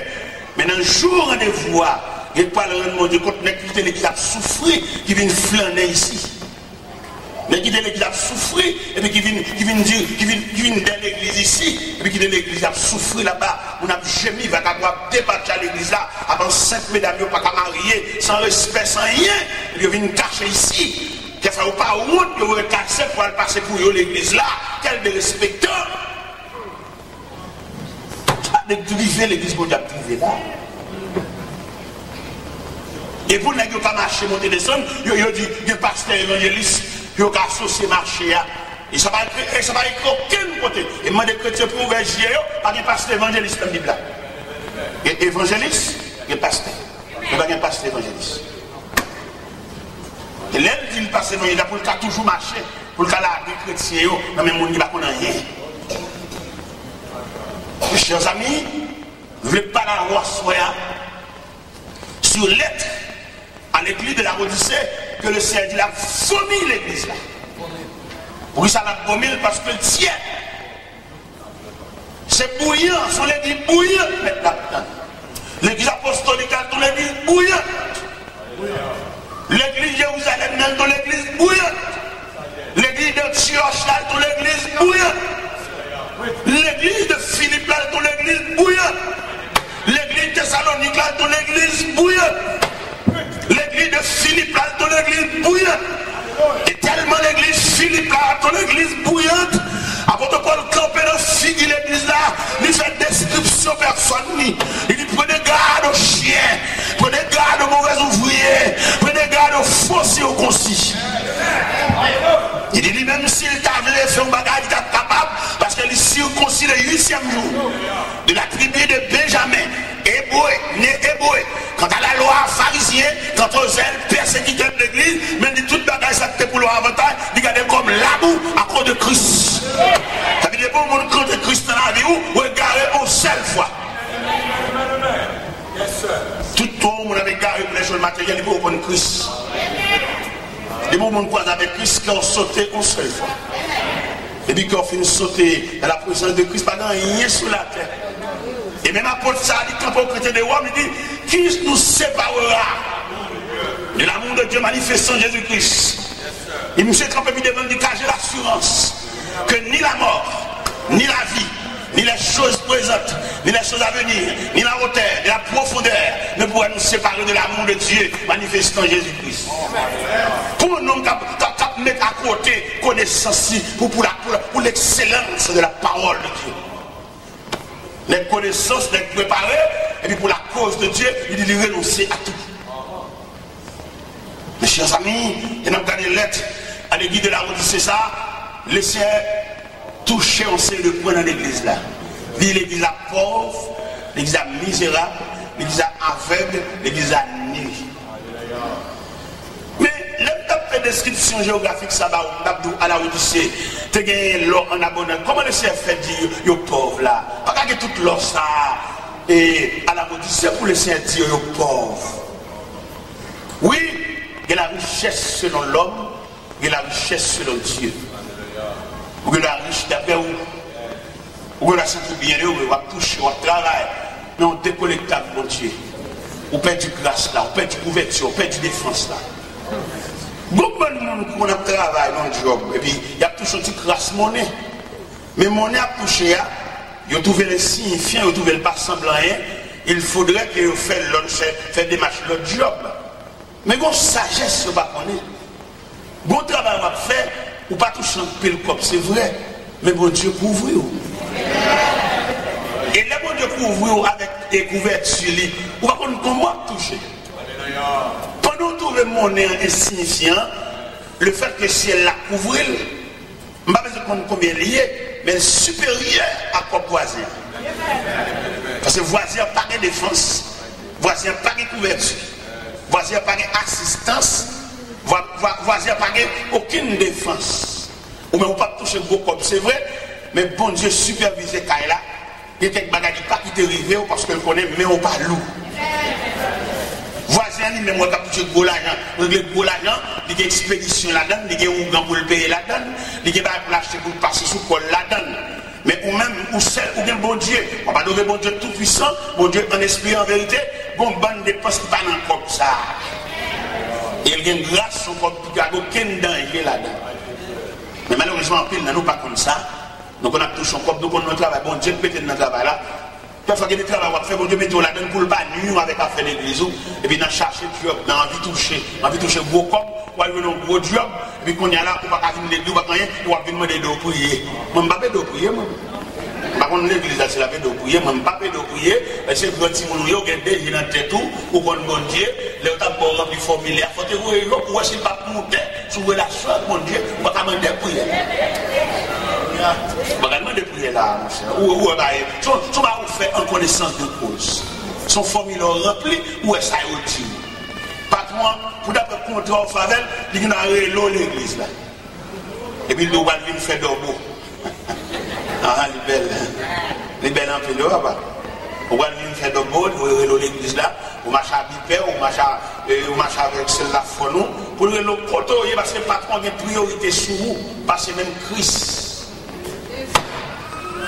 Speaker 2: Mais dans le jour rendez-vous, il n'y a pas le mon Dieu, quand l'église qui a souffert, qui vient flâner ici. Mais qui l'église a souffert, et puis qui vient dire, qui vient dans l'église ici, et puis qui de l'église a souffert là-bas, on a gémi, il va pouvoir débattre à l'église là, avant 5 mesdames, il ne pas marier, sans respect, sans rien, et puis il vient cacher ici. Qu'il ne faut pas honte, il va casser pour aller passer pour l'église là, quel de respectant. De driver l'église qu'on a privé là. Et pour ne pas marcher, monter, descendre, il dit, il y a un pasteur évangéliste, il y a un associé marché. Et ça va écrire aucun côté. Et moi, des chrétiens pour ouvrir les yeux, pas un pasteur évangéliste dans la Bible là. Il y a évangéliste, il y a pasteur. Il n'y a pas un pasteur évangéliste. Et là, il dit le pasteur évangéliste pour le cas toujours marcher, pour le cas là, les chrétiens, dans le monde qui ne va pas rien. Mes chers amis, je ne veux pas la roi soya sur lettre à l'église de la Odyssée que le Seigneur dit, il a vomi l'église là. Oui, ça l'a vomi parce que le tient. C'est bouillant, son l'église bouillante maintenant. L'église apostolique est l'église bouillante. L'église Jérusalem est l'église bouillante. L'église d'Antioche est l'église bouillante. L'église de Philippe là est l'église bouillante. L'église de Thessalonique là est l'église bouillante. L'église de Philippe là est l'église bouillante. Et tellement l'église Philippe là est l'église bouillante. Apôtre Paul campé dans figue l'église là, il fait description personne. Il dit prenez garde aux chiens, prenez garde aux mauvais ouvriers, prenez garde aux fossiers aux concis. Il dit lui-même s'il t'avait fait un bagage, il est capable parce qu'il circoncis le 8e jour de la tribu de Benjamin, hébreu, né hébreu. Quant à la loi pharisien, quant aux zèles persécutés de l'église, même dit toute bagage ça c'était pour leur avantage, il gardait comme l'amour à cause de Christ. Ça veut dire pour le monde quand Christ dans la vie ou regarder une seule fois. Tout le monde avait garé pour les choses matérielles pour prendre Christ. Les moments croisent avec Christ qui ont sauté une seule fois. Et puis qu'on finit de sauter dans la présence de Christ, pas rien sur la terre. Et même apôtre ça dit quand on chrétien de Rome, il dit qui nous séparera de l'amour de Dieu manifesté en Jésus-Christ. Et M. Trump est devant du cas, j'ai l'assurance que ni la mort, ni la vie, ni les choses présentes, ni les choses à venir, ni la hauteur, ni la profondeur ne pourraient nous séparer de l'amour de Dieu manifesté en Jésus-Christ. Pour nous mettre à côté connaissance pour l'excellence de la parole de Dieu. Les connaissances, les préparer, et puis pour la cause de Dieu, il dit de renoncer à tout. Mes chers amis, et nous avons gardé lettre à l'église de la Odyssée, ça, laissez toucher en série de points dans l'église là. Dit l'église à pauvre, l'église à misérable, l'église à aveugle, l'église à nu. Mais l'un fait description géographique ça va à la Odyssée, tu gagnes l'or en abondance. Comment le Seigneur fait dire aux pauvres là? Pas que toute l'or ça et à la Odyssée pour le Seigneur dire aux pauvres. Oui, il y a la richesse selon l'homme, il y a la richesse selon Dieu. Ou que la richesse d'après où, ou que la santé bien, on va toucher, on va travailler, mais on décollectable, mon Dieu. On perd du grâce là, on perd du couverture, on perd du défense là. Beaucoup de monde qui a travaillé dans le job, et puis il y a toujours une grâce monnaie. Mais monnaie a touché, il a trouvé le signifiant, il a trouvé le pas semblant rien. Il faudrait que vous fassiez des matchs l'autre job. Mais bon, sagesse, vous ne pas connaître. Bon travail va faire, ou pas toucher un peu le cop, c'est vrai. Mais bon Dieu couvre vous. Et le bon Dieu couvre avec des couvertures, ou pas comment toucher. Pendant que vous trouvez monnaie insignifiant, le fait que si elle la couvre, je ne sais pas combien lié, mais supérieur à quoi voisin. Parce que voisin n'a pas de défense, voisin n'a pas de couverture, voisin n'a pas d'assistance, voisin n'a pas aucune défense. Ou même pas toucher gros comme c'est vrai, mais bon Dieu supervisé Kaila, il y a quelques bagages qui te arrivé parce qu'elle connaît, mais on pas loup. Voisin, il même quand tu gros l'argent, il y a expédition là-dedans, il y a un pour le payer là-dedans, il y a pas pour l'acheter pour passer sous col là-dedans. Mais ou même, ou seul, ou bien bon Dieu, on va donner bon Dieu tout puissant, bon Dieu en esprit, en vérité, bon bande de postes pas dans le corps ça. Et il y a une grâce sur le corps, il y a aucun danger là-dedans. Mais malheureusement, en pile, nous pas comme ça. Donc on a touché un corps, nous on travail, bon Dieu peut-être dans le travail là. Parfois qu'il y a des travail, on va faire, bon Dieu mettez là-dedans pour le pas nuire avec la fin de l'église, et puis on a cherché job, on a envie de toucher gros corps, on va venir un gros job, et puis qu'on y a là, on va pas venir l'église, on va rien, on va venir demander de prier. Moi, je ne vais pas de prier, moi. Par contre, l'église, c'est la paix de prier, moi, je ne vais pas de prier, parce que quand il y a des gens dans tête tout, ou qu'on bon Dieu, les autres ont rempli formulaire, il faut que vous pour essayer de pas monter sur la relation avec mon Dieu, on va pas demander de prier. On va demander de prier là, mon cher. Ou tu vas vous faire en connaissance de cause. Son formulaire rempli, ou est-ce que ça est utile? Patron, pour d'abord contrat au faveur, il y a l'église là. Et puis, nous allons venir faire d'orbeau. Ah, les belles en peu là, on va venir faire d'orbeau, vous allez l'église là, vous marchez à Bipé, vous marchez avec celle-là, pour le poteau, parce que le patron a une priorité sur vous, parce que même Christ.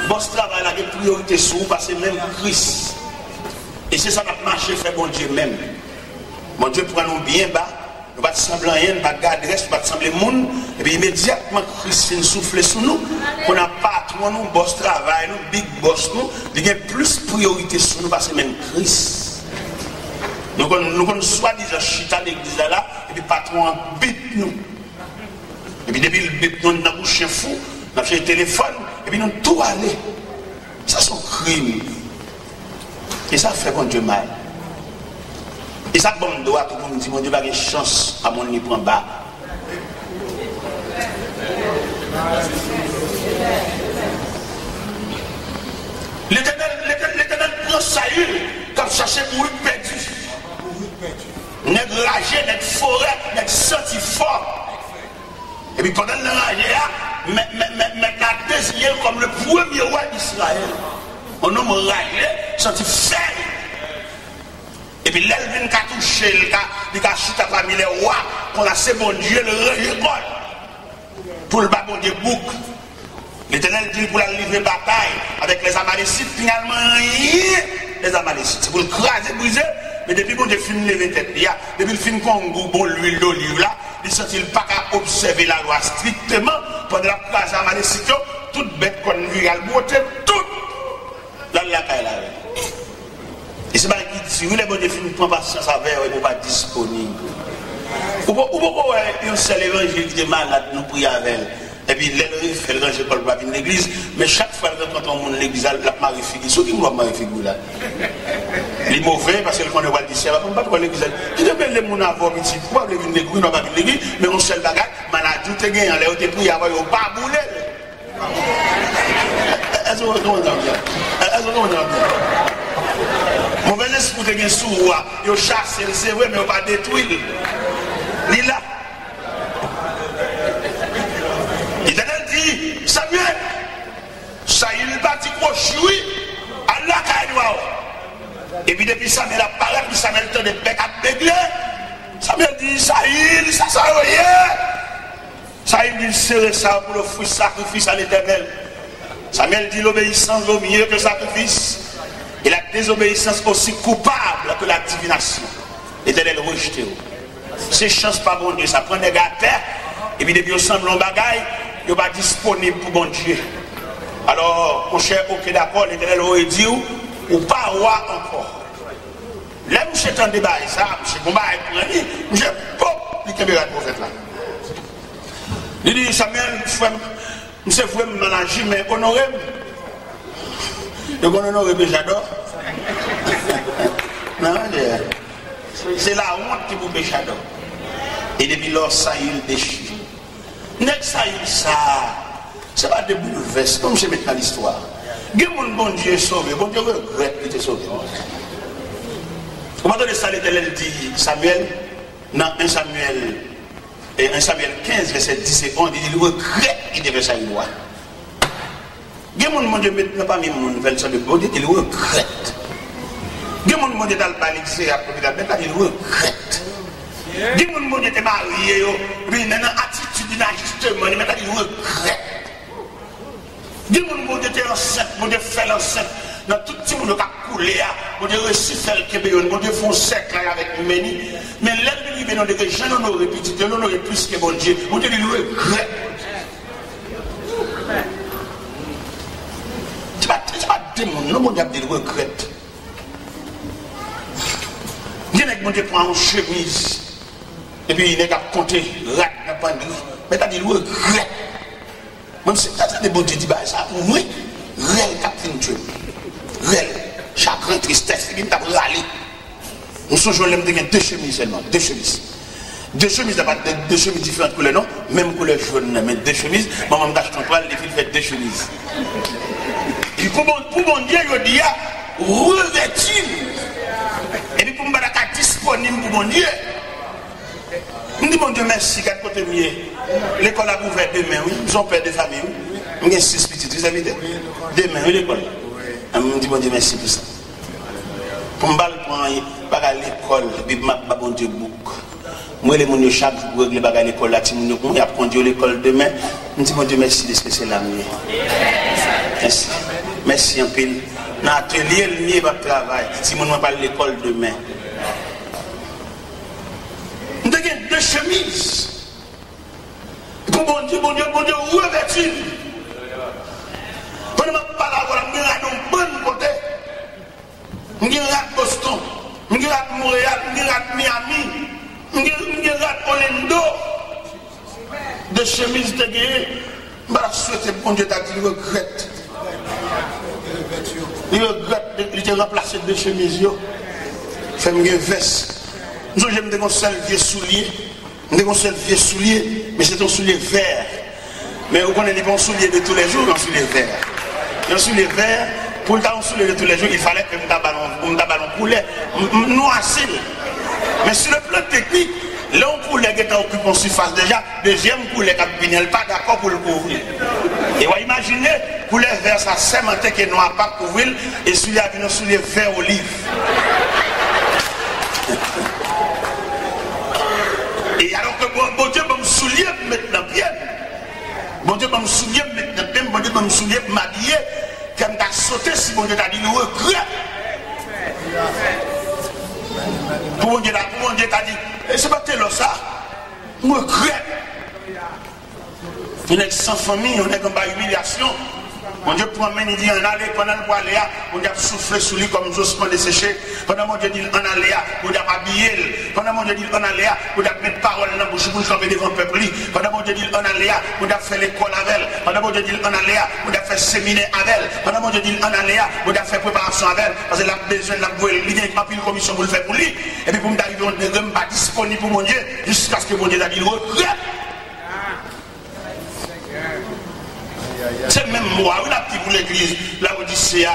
Speaker 2: Bon, ce travail a une priorité sur vous, parce que même Christ. Et c'est ça qui a marché, fait bon Dieu même. Mon Dieu prend nous bien bas. Nous ne semblons rien, nous ne pas garder reste, nous ne sembler monde. Et puis immédiatement, Christ vient souffler sur nous. On a patron, nous, boss travail, nous, big boss, nous. Il y a plus de priorité sur nous parce que même Christ. Nous avons soi-disant chita l'église là, et puis patron bip nous. Et puis depuis le bip, nous avons un chien fou, nous avons un téléphone, et puis nous avons tout allé. Ça, c'est un crime. Et ça fait bon Dieu mal. Et ça, bon, doit tout le monde dit, mon Dieu, pas de chance à mon nid prend bas. L'Éternel prend Saül comme chercher pour lui perdu. Nègre ragé, nègre forêt, nègre senti fort. Et puis pendant le ragé, maintenant désigné comme le premier roi d'Israël. On nomme ragé, senti faible. Et puis l'Elvin qui a touché, il a chuté parmi les rois, qu'on a c'est bon Dieu, le récolte. Pour le bas bon Dieu bouc. L'Éternel dit pour la livrer bataille avec les Amalécites, finalement rien les Amalécites. C'est pour le craser, briser. Mais depuis bon Dieu finit lever tête, depuis le film qu'on bon l'huile d'olive là, il ne sent pas qu'à observer la loi strictement pendant la place Amalécite, toute bête qu'on vit à le beauté, toute dans la caille là. Et c'est pas qui dit, si vous les bonnes définitions, ne prend pas patience avec eux, ils ne sont pas disponibles. Ou pourquoi un seul évangile qui est malade, nous prions avec elle. Et puis, elle fait le ranger pour le l'église, mais chaque fois que quand on monte l'église, la marie-figure, ceux qui me voient marie-figure là. Les mauvais, parce que quand on voit le disciple, on ne va pas voir l'église. Qui devient les gens avoir un petit pouvoir, les l'église, on ne va pas l'église, mais on seul bagage, malade, tout est gagné, on est prié avec eux, pas bouler. Est-ce que vous entendez bien? Est-ce que vous entendez bien? Mauvais esprit de gen sou roi, yo chasse, c'est vrai, mais on va détruire. Il est là. L'Éternel dit, Samuel, ça il bâtit crochoui, Allah kaïnoua. Et puis depuis Samuel apparaît, puis Samuel te des becs à bégler. Samuel dit, Saïl, ça rien. Saïl dit, serrer ça pour le fruit sacrifice à l'Éternel. Samuel dit, l'obéissance vaut mieux que le sacrifice. Et la désobéissance aussi coupable que la divination. L'Éternel rejeté. C'est chance pas bon Dieu. Ça prend des gars à terre. Et puis depuis ensemble en bagaille, il n'est pas disponible pour bon Dieu. Alors, mon cher, ok d'accord, l'Éternel aurait dit, ou pas roi encore. Là, monsieur est en débat, ça, monsieur combat avec lui, monsieur pop, il est le prophète là. Il dit, Samuel, monsieur, vous me mélanger, mais honorez-moi. Donc on honore Béjador. Non, c'est la honte qui vous Béjador. Et depuis lors, Saïl déchire. N'est-ce Saïl ça? C'est pas des bouleverses, comme je mets dans l'histoire. Mon bon Dieu est sauvé, bon Dieu regrette qu'il était sauvé. Comment donner ça, l'Éternel dit Samuel, dans 1 Samuel 15, verset 10 et 11, il dit, il regrette qu'il devait faire une loi. Il y a des gens qui ne pas mis mon nouvelle de bon Dieu, il regrette. Il y a des gens qui dans le palais, c'est à côté de la bête, il regrette. Il y a des gens qui sont mariés, puis dans l'attitude d'ajustement, il regrette. Il y a des gens qui sont enceintes, qui fait l'enceinte, dans tout le monde qui a coulé, qui a reçu le Québec, qui a fait un cercle avec Méni. Mais l'un de nous, les gens n'ont répété, ils n'ont plus que bon Dieu, ils regrette. Tu vas démontrer, non, mon diable, il regrette. Il y a des gens qui prennent une chemise, et puis il n'est qu'à compter, rat, n'a pas de mais t'as dit, il regrette. Même si ça, des bons Dieu, bah, ça, pour moi, réel, capitaine Dieu. Réel, chagrin, tristesse, il t'a râlé. Nous sommes joués, il y a deux chemises seulement, deux chemises. Deux chemises, deux chemises différentes couleurs, non? Même couleur jaune, mais deux chemises. Maman m'achète ton toile, les filles fait deux chemises. Et pour mon Dieu, je dis, revêtir. Et puis pour me battre disponible pour mon Dieu. Je dis, mon Dieu, merci, quatre côtés mieux. L'école a ouvert demain, oui. Ils ont peur de famille, oui. J'ai 6 petites, vous avez dit? Demain, oui, l'école. Je me dis, mon Dieu, merci pour ça. Pour me battre, pour aller à l'école, et puis je bon Dieu, bouc. Moi, les gens chaque jour pour régler à l'école, là, ils ont conduit à l'école demain. Je dis, mon Dieu, merci de ce que c'est là. Merci. Merci un peu. Dans l'atelier, le mieux va travail. Si je ne parle de l'école demain. Nous avons deux chemises. Pour mon Dieu, revêtir. Quand je parle à vous, je vais une bonne côté. Je vais à Boston, je vais à Montréal, je vais à Miami, je vais à Orlando. Deux chemises de guerre. Je vais souhaiter bon Dieu qu'il regrette. Il regrette, il a remplacé deux chemises. Fait une veste. Nous j'aime un seul vieux soulier. Un seul vieux soulier, mais c'est un soulier vert. Mais vous connaissez les bons souliers de tous les jours, un soulier vert. Un soulier vert, pour le temps, un soulier de tous les jours, il fallait que je me ballon coulait, noirci. Mais sur le plan technique, là on coulait qui est occupé en surface déjà, deuxième coulait qui n'est pas d'accord pour le couvrir. Et vous imaginez, couleur vert, ça sémenté qui est noir pas couvrir, et celui-là a un soulier vert olive. Et alors que bon Dieu va me soulier maintenant bien. Bon Dieu va me soulier maintenant bien. Bon Dieu va me soulier m'habiller. Comme t'as sauté si bon Dieu t'a dit nous regret. Pour bon Dieu t'a dit, et c'est pas tel ça. Nous regret. On est sans famille, on est comme par humiliation. Mon Dieu promène, il dit en aller, pendant le aller, on a soufflé sous lui comme Jospin desséché. Pendant mon Dieu dit en aller, on a habillé. Pendant mon Dieu dit en aller, on a mis parole dans la bouche pour camper devant le peuple. Pendant mon Dieu dit en aller, on a fait l'école avec elle. Pendant mon Dieu dit en aller, on a fait séminaire avec elle. Pendant mon Dieu dit en aller, on a fait préparation avec elle. Parce qu'elle a besoin de la bouille, il y a une commission pour le faire pour lui. Et puis pour me d'arriver, on n'est pas disponible pour mon Dieu jusqu'à ce que mon Dieu a dit regrette. C'est même moi, oui, la petite pour l'église, la Odyssée,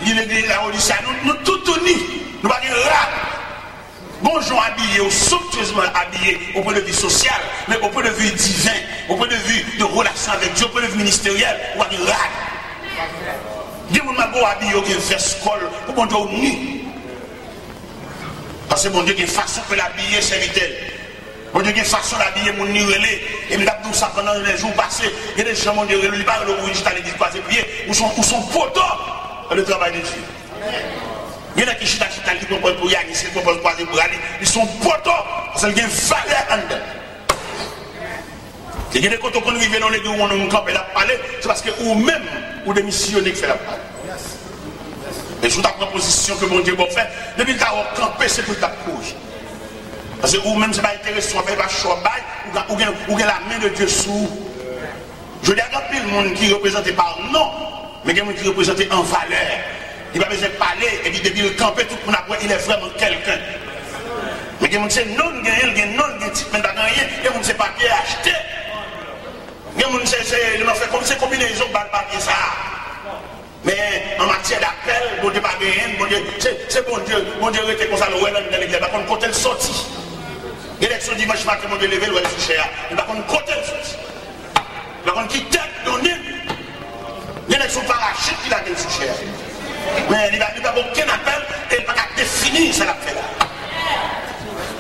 Speaker 2: l'église, la Odyssée, nous tout unis, nous pas dire là. Bonjour habillés, ou somptueusement habillés au point de vue social, mais au point de vue divin, au point de vue de relation avec Dieu, au point de vue ministériel, on va dire là. Dieu m'a beau habillé au veste col, pour bon Dieu nu. Parce que bon Dieu, il y a une façon de l'habiller, serviteur. Bon Dieu, il y a une façon d'habiller mon nirelé. Et je tout ça pendant les jours passés. Il y a des gens, mon Dieu, ils parlent au juste à l'église croisée pied, où sont poteaux dans le travail de Dieu. Il y en a qui chita, qui proposent pour y aller, qui proposent pour aller pour aller. Ils sont poteaux, parce qu'il y a une valeur en dedans. Il y a des côtés qu'on vit dans l'église où on nous campe et la parler, c'est parce que vous-même, ou des missionnaires qui font la parole. Et sous ta proposition que mon Dieu va faire, depuis que tu as campé, c'est pour ta cause. Parce que vous-même, ce n'est pas intéressant, vous pas choix, ou la main de Dieu sous. Je dis à grand le monde qui est représenté par non, mais il y a des gens qui sont représentés en valeur. Il va besoin de parler, et puis depuis le camper, tout le monde après, il est vraiment quelqu'un. Mais il y a des gens qui disent non, il y a non, il y a titre, mais il n'y a rien, il y a des gens qui ne savent pas qui acheter. Il y a des gens qui fait comme ces combinaisons de papier ça. Mais en matière d'appel, bon Dieu pas rien, bon Dieu, c'est bon Dieu était comme ça, le Wellon dans l'église, par contre, côté le sorti. L'élection dimanche matin, mon Dieu levé, le Wellon sous cher, par contre, côté le sorti. Par contre, qui tête donnée, l'élection son parachute qu'il a gagné sous cher. Mais il n'a aucun appel et il n'a pas défini ça l'a fait là.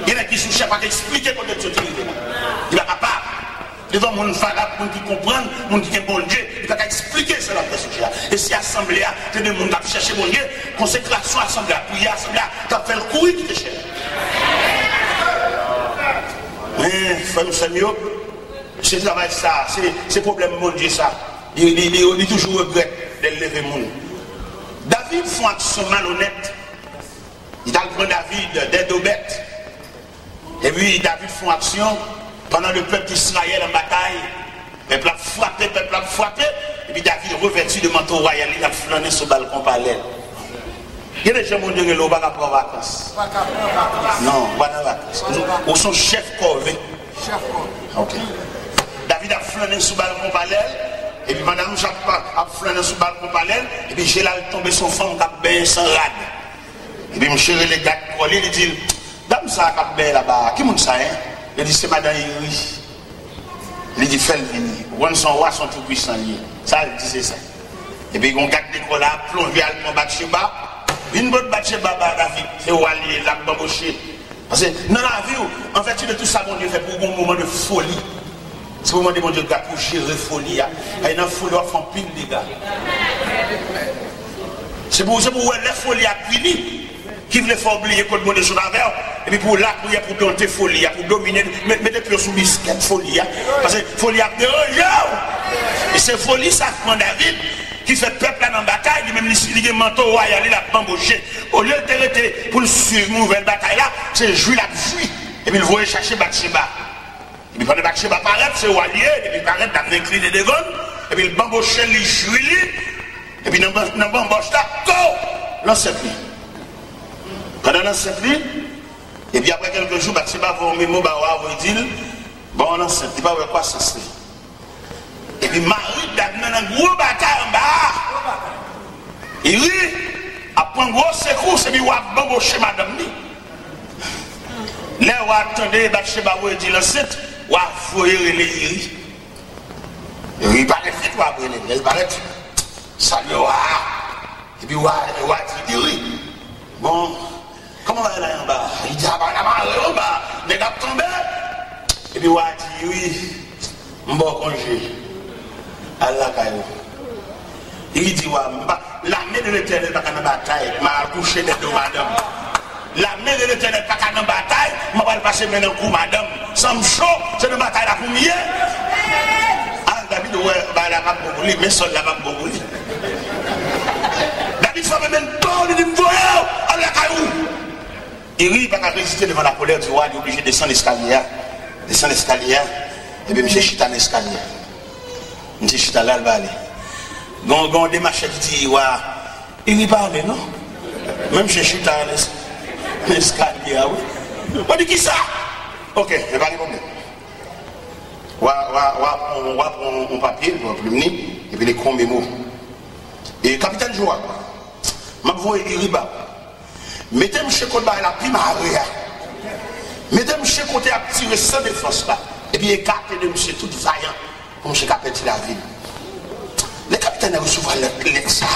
Speaker 2: Il y en a qui sous cher pas expliquer comment tu utilises là. Il n'a pas capable. Devant mon valable, mon qui comprend, mon qui est bon Dieu, il n'a pas expliquer ça l'a fait sous cher. Et si l'assemblée a, c'est des gens qui cherché mon Dieu, consécration assemblée, prière assemblée, qui a fait le courir qui était cher. Mais, frère Samuel, c'est travail ça, c'est problème mon Dieu ça. Il toujours regrette de lever le monde. David fait une action malhonnête. Il a pris David d'aide aux bêtes. Et puis David fait une action pendant le peuple d'Israël en bataille. Le peuple a frappé. Et puis David revêtu de manteau royal, il a flâné sur le balcon parallèle. Il y a des gens qui ont dit que l'on va pas en vacances. Non, pas en vacances. Ou son chef corvée. Ok. David a flâné sur le balcon parallèle. Et puis madame Jacques a flâné sur le balcon parallèle. Et puis j'ai là tombé son femme qui a bien sans rade. Et puis mon chéri les gars qui il dit, dame ça qui a bien là-bas, qui monte ça hein? Il dit c'est madame Iri. Il dit fais le venir. Ou son roi sont tout puissants liés. Ça il disait ça. Et puis on garde l'école là, plongé à mon Bathsheba. Une bonne Bathsheba David, c'est où aller la bambocher. Parce que dans la vie, en fait, de tout ça, mon Dieu fait pour un moment de folie. C'est pour mon Dieu pour gérer folie. Il y a une folie qui fait pile les gars. C'est pour la folie à punir. Qui voulait faire oublier que le monde est sur la verre. Et puis pour la prière, pour planter folie, pour dominer, mettez plus sous biscuit folie. Parce que folie a dérangé. Et c'est folie, ça prend David. Qui fait peuple là dans la bataille, lui-même il a un manteau royal, il a embauché. Au lieu de t'arrêter pour suivre une nouvelle bataille là, c'est jouer la fuite. Et puis il voulait chercher Bathsheba. Et puis quand Bathsheba paraît, c'est Walier, et puis il paraît dans l'incliné devant, et puis il bamboche, il joue, et puis dans le bamboche là, l'enceinte. Pendant l'enceinte, et puis après quelques jours, Bathsheba va au mémo, il dit, bon, l'enceinte, il va voir quoi ça se fait. Et puis Marie dans une grosse bataille en bas. Il rit, après un gros secousse, et puis il va bambocher madame. Là, on attendait, Bathsheba va dire l'enceinte, on va foyer les iri. Il paraît fait, on va brûler. Il paraît, salut, et puis on va dire, oui. Bon, comment on va aller en bas? Il dit, ah bah, en bas, les gars tombés. Et puis on va dire, oui, on va congé. Allah Kayo. Il dit, l'armée de l'Éternel n'est pas qu'à la bataille, m'a accouché de deux madame. L'armée de l'Éternel n'est pas qu'à la bataille, m'a pas passer maintenant un coup madame. Sans me chaud, c'est une bataille là pour mieux. Ah, David, ouais, bah la map bobouli, mais seul la map bobouli. David fait même temps, il dit, voyons, Allah Kayo. Il rit, pas qu'à résister devant la colère du roi, il est obligé de descendre l'escalier. Descendre l'escalier, et bien, monsieur chita l'escalier. Je suis allé à l'Albali. Donc, des machins qui disent, il n'y parle, non? Même je suis allé à l'escalier, oui. On dit qui ça? Ok, je vais pas répondre. On va prendre un papier, on va plumer, et puis les combien mots. Et capitaine Joa, je vais vous dire, mettez-moi chez côté la primaire. Mettez-moi chez côté à tirer sans défense là. Et puis écartez de monsieur tout vaillant. Comme je capitaine de la ville. Le capitaine a reçu l'ex. Le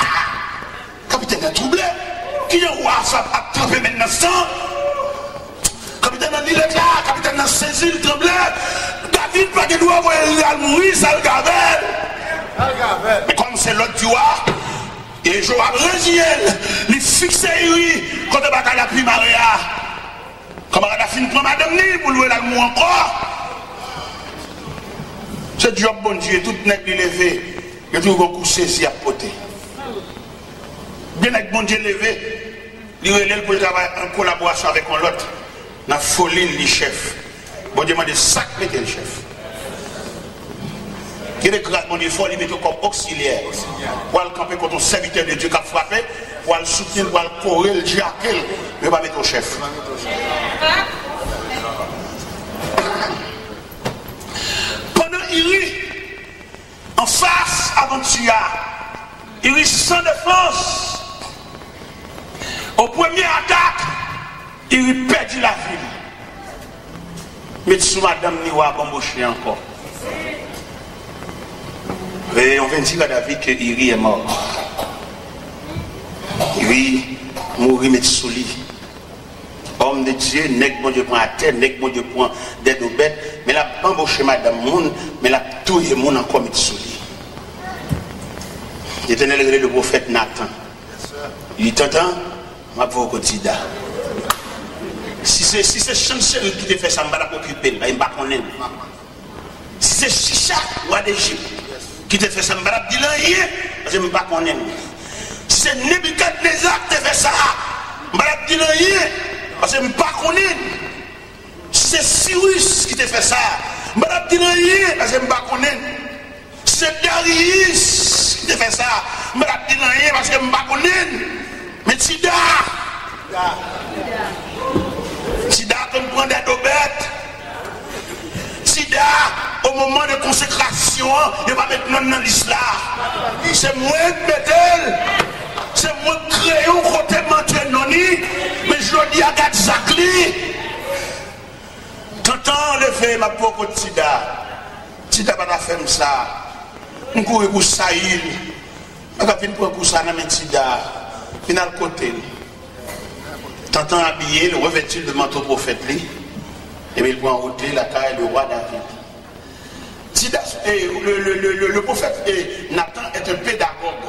Speaker 2: capitaine a troublé. Qui est roi, ça a trempé maintenant sang. Le capitaine a dit là, le capitaine a saisi le tremblé. David, pas de doigt, il a mourir, ça le gavel. Mais comme c'est l'autre du roi, et Joab Réziel, il fixait Uri, quand il va à la primaire. Comme il a fini de prendre madame Ni, pour louer l'amour encore. Ce job bon Dieu, tout n'est pas levé, il y a tout couché si à poter. Bien avec bon Dieu levé, il relève pour travailler en collaboration avec l'autre. Dans la folie, le chef. Bon Dieu m'a dit, sac, mettez le chef. Il est grâce, mon Dieu, il faut le mettre comme auxiliaire. Pour le camper contre un serviteur de Dieu qui a frappé, pour le soutenir, pour le courir, le diaquer, mais pas mettre au chef. Il rit en face avant de tuer. Il rit sans défense. Au premier attaque, il rit perdu la ville. Mais sous madame Niwa bambouché encore. Et on vient dire à David que Iri est mort. Iri mourit mais sous lui. Homme de Dieu, nèg bon Dieu prend à terre, nèg bon Dieu prend des deux bêtes, mais la embauché madame moun, mais la touille moun encore met sous lui. L'Éternel regardé le prophète Nathan. Il t'entend, ma pauvre quotidien. Si c'est chanceux qui te fait ça, je ne vais pas occuper, je ne vais pas connaître. Si c'est Chicha, roi d'Égypte, qui te fait ça, je ne vais pas dire rien, je ne vais pas connaître. Si c'est Nebuchadnezzar qui te fait ça, je ne vais pas dire rien, parce que je ne vais pas connaître. Si c'est Cyrus qui te fait ça, je ne vais pas dire rien, parce que je ne vais pas connaître. Si c'est Darius qui te fait ça, je ne vais pas dire rien, parce que je ne vais pas connaître. Mais Tida, qu'on prend des bêtes. Sida, au moment de consécration, il va mettre dans l'islam. C'est moi qui Bethel. C'est moi qui crée un côté mentuel non mais je le dis à Gatzakli. T'entends le fait, ma pauvre Sida. Sida va faire ça. On court pour Saïl. On va venir pour ça dans le Sida. Final côté. T'entends habillé, le revêtu de manteau prophète, et puis il prend en route la taille du roi David. Le prophète Nathan est un pédagogue.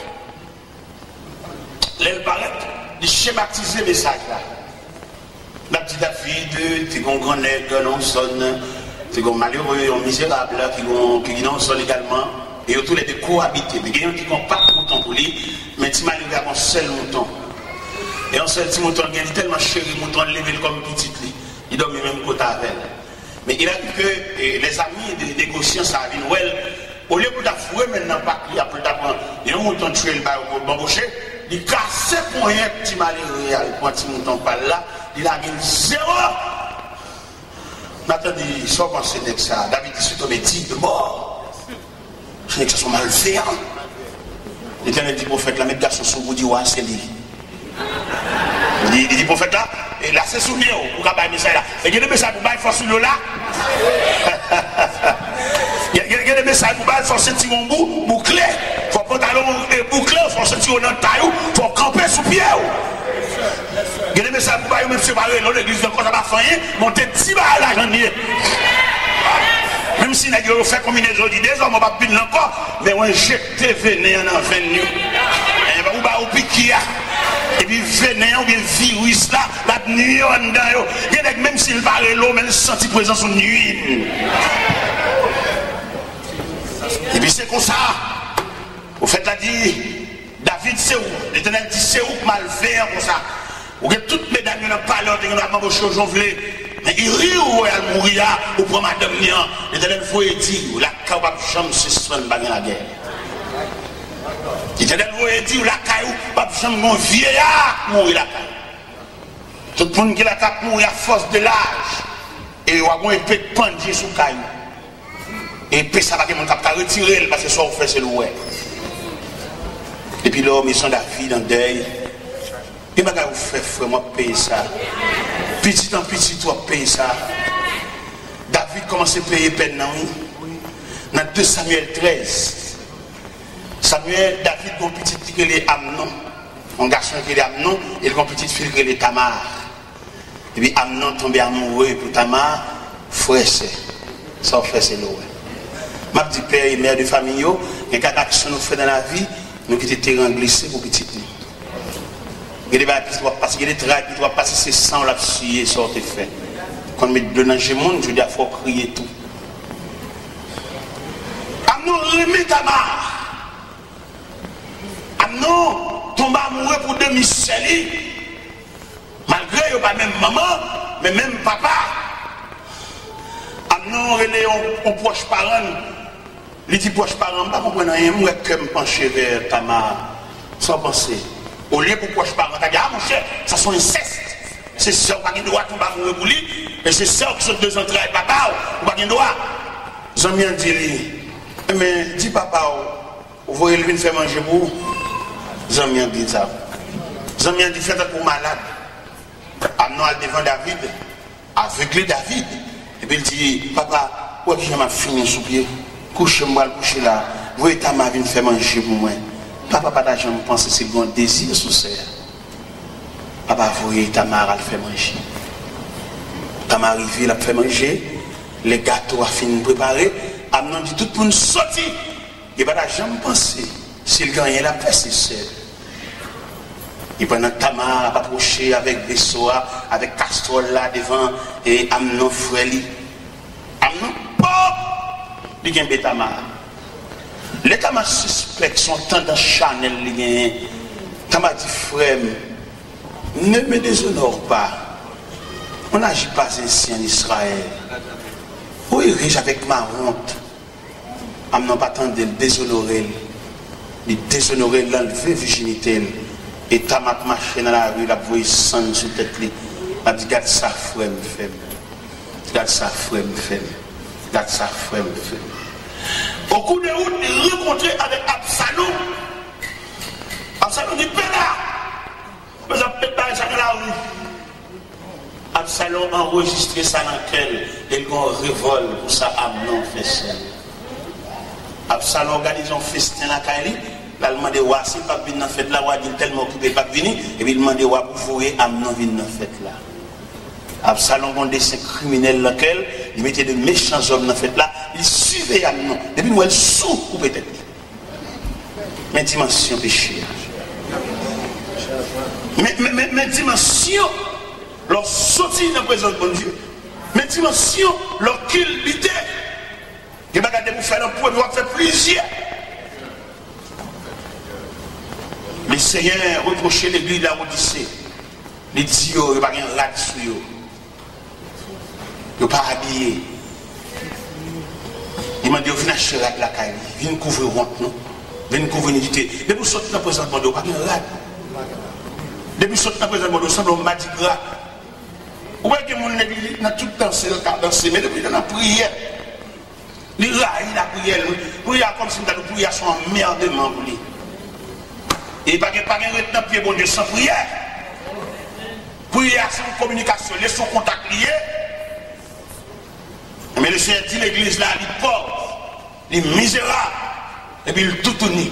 Speaker 2: Là, il paraît de schématiser le message là. La petite David, tu as un grand nègre, non sonne, tu as un malheureux, un misérable, qui non sonne également, et tous les deux cohabiter. Il y a des gens qui n'ont pas de mouton pour lui, mais tu m'as levé à un seul mouton. Et un seul petit mouton, il est tellement chéri, mouton levé comme petit lit. Il dort même côté avec. Mais il a dit que les amis des négociants, ça a vu Noël, au lieu de t'affouer maintenant, pas qu'il y a plus d'apprendre, il y a un mouton tué le bail au bambouché, il casse pour rien, petit malheureux, il prend un petit mouton par là, il a gagné zéro. Maintenant, il sort penser de ça. David dit, c'est ton métier de mort. Ce n'est que ça soit mal fait. L'Éternel dit, prophète, la mettre garçon sur vous, dit, ouais, c'est lui. Il dit prophète là, et là c'est souvenir pour qu'il y ait des messages là. Et il y a des messages pour qu'il y ait des forces là. Il y a des messages pour qu'il y ait des forces bouclées. Il faut pantalon bouclé, il faut sentir dans le taille, il faut camper sous pied. Il y a des messages pour qu'il y ait même séparé l'église de quoi ça va faire, monter 10 balles à la janvier. Même si nous fait combinaison de des hommes, on va pas piner encore, mais on injecte vénéen dans 20 nuits. On va au piquer. Et puis vénéen ou bien virus là, la nuit en dedans. Il y a même s'il va aller l'eau, mais il sent présence en nuit. Et puis c'est comme ça. Au fait, là dit, David c'est où? L'Éternel dit c'est où mal faire comme ça. Ou que toutes mes dames n'ont pas l'ordre, ils n'ont pas de choses mais il rit ou il mourir ou pour madame Nian. L'Éternel faut dire, la capable chambre se soigne pas dans la guerre. L'Éternel faut dire, la caillou, pas chambre mon vieillard mourir la caillou. Tout le monde qui la cap mourir à force de l'âge. Et on a un épée de pendier sous caillou. Et puis ça va que mon cap t'a retiré parce que ça on fait c'est l'ouest. Et puis l'homme, ils sont David en deuil. Et bien, vous faites, frère, moi, payer ça. Petit en petit, toi, payer ça. David commence à payer peine, non? Dans 2 Samuel 13. Samuel, David, mon petit fille qui est Amnon. Mon garçon qui est Amnon, et mon petite fille qui est Tamar. Et puis Amnon tombe amoureux pour Tamar, frère, c'est. Ça, frère, c'est l'eau. Ma petite père et mère de famille, il y a 4 actions nous fait dans la vie, nous qui étions terrain glissé pour petit. Il y a des choses qui doivent passer, il y a des travaux qui doivent passer, c'est sans la suyer, ça a été fait. Quand on met de l'ange monde, je dis, il faut crier tout. Amnon remet Tamar. Amnon tombe amoureux pour demi-sel. Malgré qu'il n'y a pas même maman, mais même papa. Amnon relève un proche parent. Il dit proche parent, je ne comprends rien, moi je me penche vers Tamar, sans penser. Au lieu pour proche parent, tu dis, ah mon cher, ça sont incestes. C'est sœurs qui ont droit de tomber amoureux pour lui, et c'est sœurs qui sont 2 entrées avec papa, ou pas de droit. Ils ont bien dit, mais dis papa, vous voyez lui faire manger pour vous. Ils ont bien dit ça. Ils ont bien dit, faites pour malade. Amnon al devant David, aveuglé David. Et puis il dit, papa, où est-ce que je m'ai fini sous pied? Couchez-moi, couchez là. Vous êtes ma vie faire manger pour moi. Papa pas d'argent, je pense que c'est un désir sous ça. Papa voyez Tamar à le faire manger. Tamar arrivé, il a fait manger. Les gâteaux a fini de préparer. Amnon dit tout le monde sorti. Il pas d'argent, je pense. S'il gagne la paix, c'est seul. Et pendant que Tamar a approché avec vaisseau, avec casserole là devant, et Amnon frère lui. Amnon, pop! Il y a un Tamar. Les Tamar suspects sont tendance Chanel. Tamar dit frère, ne me déshonore pas. On n'agit pas ainsi en Israël. Où est riche avec ma honte? Amnon pas tant de le déshonorer. Il déshonorer l'enlever virginité. Et Tamar marché dans la rue, la voix sang sur tête. Il a dit, garde ça, frère, me fait. Garde ça, frère, me fait. Garde ça, frère, me fait. Au coup de route, il rencontré avec Absalom. Absalom dit, pédard. Mais ça peut pas ça dans la rue. Absalom enregistré ça dans lequel il y a un révolte pour ça, Amnon fait ça. Absalom organise un festin à la Kaili. Il a demandé à si pas venir dans la fête là, il a tellement occupé pas venir, et puis il a demandé à pour voir Amnon venir dans la fête là. Absalom a un dessin criminel dans lequel il mettait de méchants hommes dans la fête là, il suivait Amnon. Depuis moi, il sous ou peut-être. Mais dimension péché. Mais dimension, leur sortie dans la présence de bon Dieu. Mais dimension, leur culpité. Il va garder pour faire un point, il va faire plusieurs. Le Seigneur reprochait l'église de la Odyssée. Il dit, il n'y a pas de rad sur eux. Il n'y a pas habillé. Il m'a dit, viens acheter la caille. Viens couvrir honte, non? Viens couvrir l'unité. Depuis que vous sortez dans le présent de mon Dieu, il n'y a pas de rad. Depuis que vous sortez dans le présent de mon Dieu, il semble un madi gras. Vous voyez que mon église n'a tout dansé, mais depuis qu'il a prière. Il a la prière. Prière comme si nous prière son emmerdement pour lui. Et il n'y a pas de retenant pied bon Dieu sans prière. Prière, c'est une communication, les son contact lié. Mais le Seigneur dit l'église là, il est pauvre, il est misérable, et puis il est tout uni.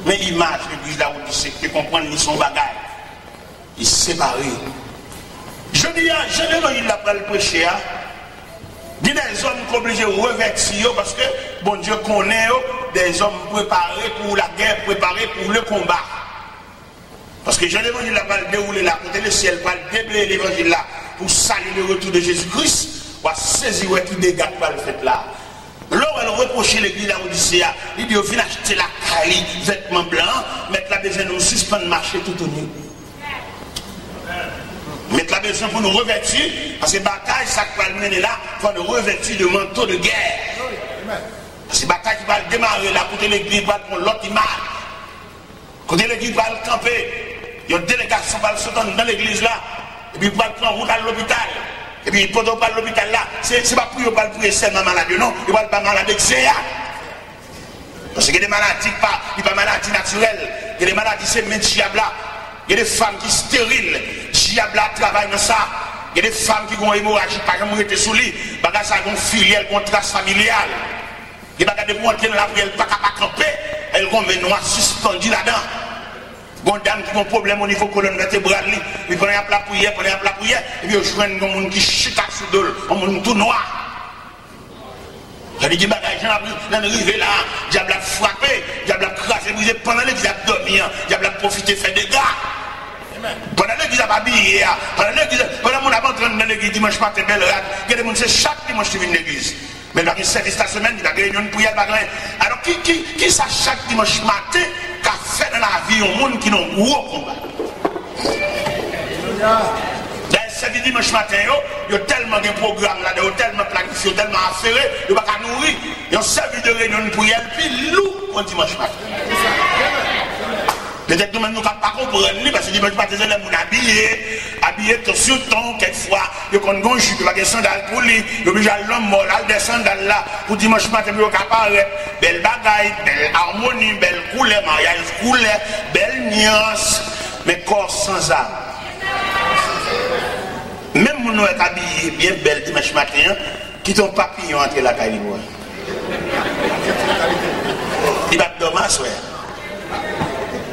Speaker 2: Mais l'image de l'église là où il sait que comprendre ni son bagage. Il est séparé. Je dis à généralement il n'a pas le prêcher. Il y a des hommes qui sont obligés de revêtir parce que bon Dieu connaît des hommes préparés pour la guerre, préparés pour le combat. Parce que l'évangile n'a pas déroulé là, côté le ciel, pas déblayer l'évangile là pour saluer le retour de Jésus-Christ, pour saisir tout dégât par le fait là. Là où elle reprochait l'église de la Odyssée, il dit, viens acheter la caille, vêtements blancs, mettre la besoin de nous suspendre marcher tout au nu. Mettre la besoin pour nous revêtir, parce que la bataille, ça qui va le mener là, il faut nous revêtir de manteau de guerre. Parce que la bataille qui va démarrer là, côté l'église va prendre l'autre image. Côté l'église va le camper. Il y a une délégation qui va le sauter dans l'église là, et puis il va prendre route à l'hôpital. Et puis pendant qu'il va à l'hôpital là, c'est pas pour le prier seulement malade, non, il va pas malade d'excès. Parce qu'il y a des maladies, il n'y a pas maladies naturelles, il y a des maladies, c'est même diable. Il y a des femmes qui sont stériles, diable travaille dans ça. Il y a des femmes qui ont une hémorragie, par exemple, qui sous lit, parce que ça a une filiale, une trace familiale. Il y a des gens qui ont la prière, elle ne peut pas camper, elle ont une noix suspendue là-dedans. Bon dame qui a un problème au niveau colonne vertébrale, il prend la prière, et puis il joue un monde qui chita sous d'eau, un monde tout noir. Il dit, bagage, dans arrivé là, diable a frappé, diable a crasé, brisé, pendant l'église a dormi, diable a profité, fait des gars. Pendant l'église a pas habillé, pendant mon avant dans l'église dimanche matin, belle rade, il y a des gens, c'est chaque dimanche qui vient de l'église. Mais dans le service de la semaine, il y a des réunions de prière, alors qui ça chaque dimanche matin, qu'a fait dans la vie un monde qui n'a pas gros combat. Dans le service dimanche matin, il y a tellement de programmes là, il y a tellement planifié, tellement affairé, il n'y a pas qu'à nourrir. Il y a un service de réunion de prière, puis loup pour dimanche matin. Peut-être que nous ne pouvons pas comprendre, parce que dimanche matin, les gens habillés sur ton, quelquefois, ils ont un jupe, ils ont des sandales pour lui, ils ont déjà l'homme mort, des sandales là, pour dimanche matin, ils ont apparaître, belle bagaille, belle harmonie, belle couleur, mariage couleur, belle nuance, mais corps sans âme. Même nous sommes habillés bien belle dimanche matin, qui t'ont papillon entre la calibre. Il va te dormir, ouais.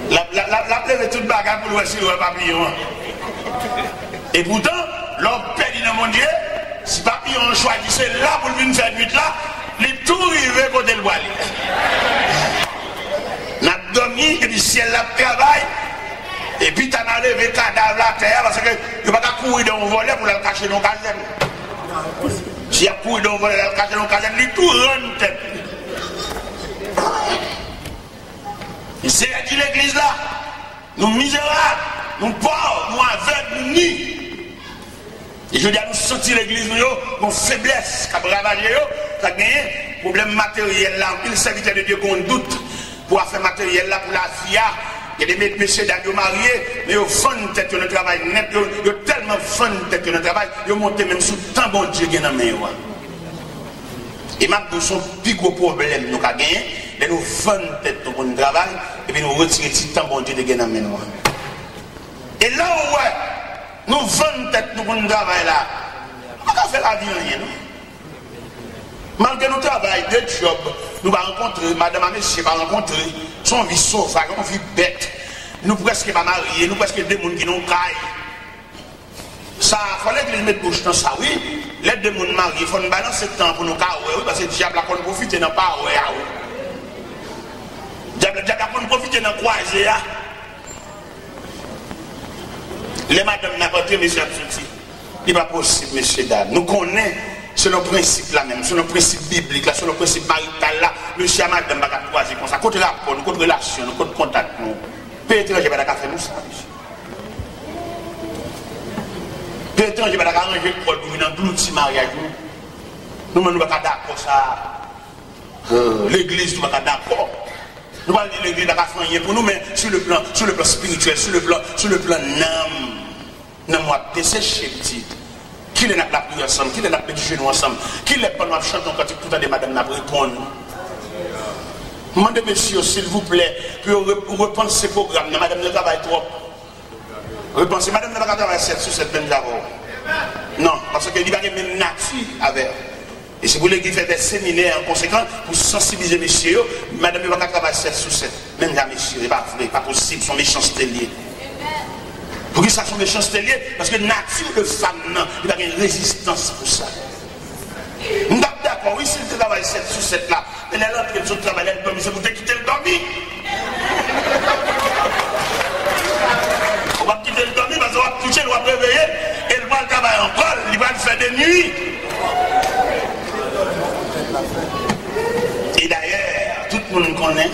Speaker 2: La plève toute bagarre pour le voir si le papillon. Et pourtant, l'homme perdu dans mon Dieu, si papillon choisissait là pour venir faire nuit là, les tout rivé côté le bois. On a dormi et puis ciel la travail. Et puis tu as enlevé le cadavre la terre parce que tu ne vas pas courir dans le volet pour le cacher dans le caserne. Si tu as couru dans le volet pour le cacher dans le caserne, il tout rend tête. Et c'est à qui l'église là, nous misérables, nous pauvres, nous aveugles, nous nus. Et je dis à nous sentir l'église, nous faiblesse, qui a ravagé, qui a gagné, problème matériel là, il serviteur de Dieu qu'on doute pour faire matériel là pour la vie. Il y a des messieurs qui sont mariés, mais ils font tête de travail net, ils ont tellement fun tête de travail, ils ont monté même sous tant bon Dieu qui est dans la main. Et maintenant, son plus gros problème, nous avons gagné, c'est nous fun tête de bon travail, et puis nous retirer tout tant bon Dieu qui est dans la main. Et là où nous fun tête de bon travail là, on va faire la vie rien, non? Malgré nos travail de job, nous allons rencontrer, madame et monsieur va rencontrer, son vie sauvage, son vie bête. Nous presque pas mariés, nous presque des gens qui n'ont caille. Ça, il fallait que les mettent bouche dans ça, oui. Les deux gens mariés, il faut nous balancer le temps pour nous cailler, oui, parce que le diable a qu'on profite dans pas, oui. Le diable a qu'on profite dans quoi, les madames n'ont pas été, messieurs, il n'est pas possible, messieurs, dames. Nous connaissons. C'est le principe là même, c'est le principe biblique là, c'est le principe marital là. Monsieur et madame va croiser comme ça. Côté rapport, nous côté relation, nous côté contact, nous. Pays étranger va faire nous ça. Pays étranger va arranger le col pour venir dans tout petit mariage. Nous ne sommes pas d'accord ça. L'église nous pas d'accord. Nous pas l'église va faire rien pour nous, mais sur le plan spirituel, sur le plan non moi dessécher petit. Qui est la prière ensemble, qui est la prière ensemble, qui est pas nous chanter quand tout à des madame n'a répondre. Demandez messieurs, s'il vous plaît, pour repenser ce programme, madame ne travaille trop. Repensez, madame ne va pas travailler 7 sur 7 même d'abord. Non, parce qu'il y a même nature avec. Et si vous voulez qu'il fait des séminaires en conséquence pour sensibiliser messieurs, madame ne va pas travailler 7 sur 7. Même là, messieurs, c'est pas vrai, pas possible, son méchanceté liée. Pour que ça soit méchanceté liée, parce que la nature de femme, il y a une résistance pour ça. Nous sommes d'accord, oui, si tu travailles 7 sur 7 là, elle est là, elle est travail, elle dormi, c'est pour te quitter le dormi. On va quitter le dormi parce qu'on va toucher, on va réveiller, et elle va le travailler encore, il va le faire des nuits. Et d'ailleurs, tout le monde connaît,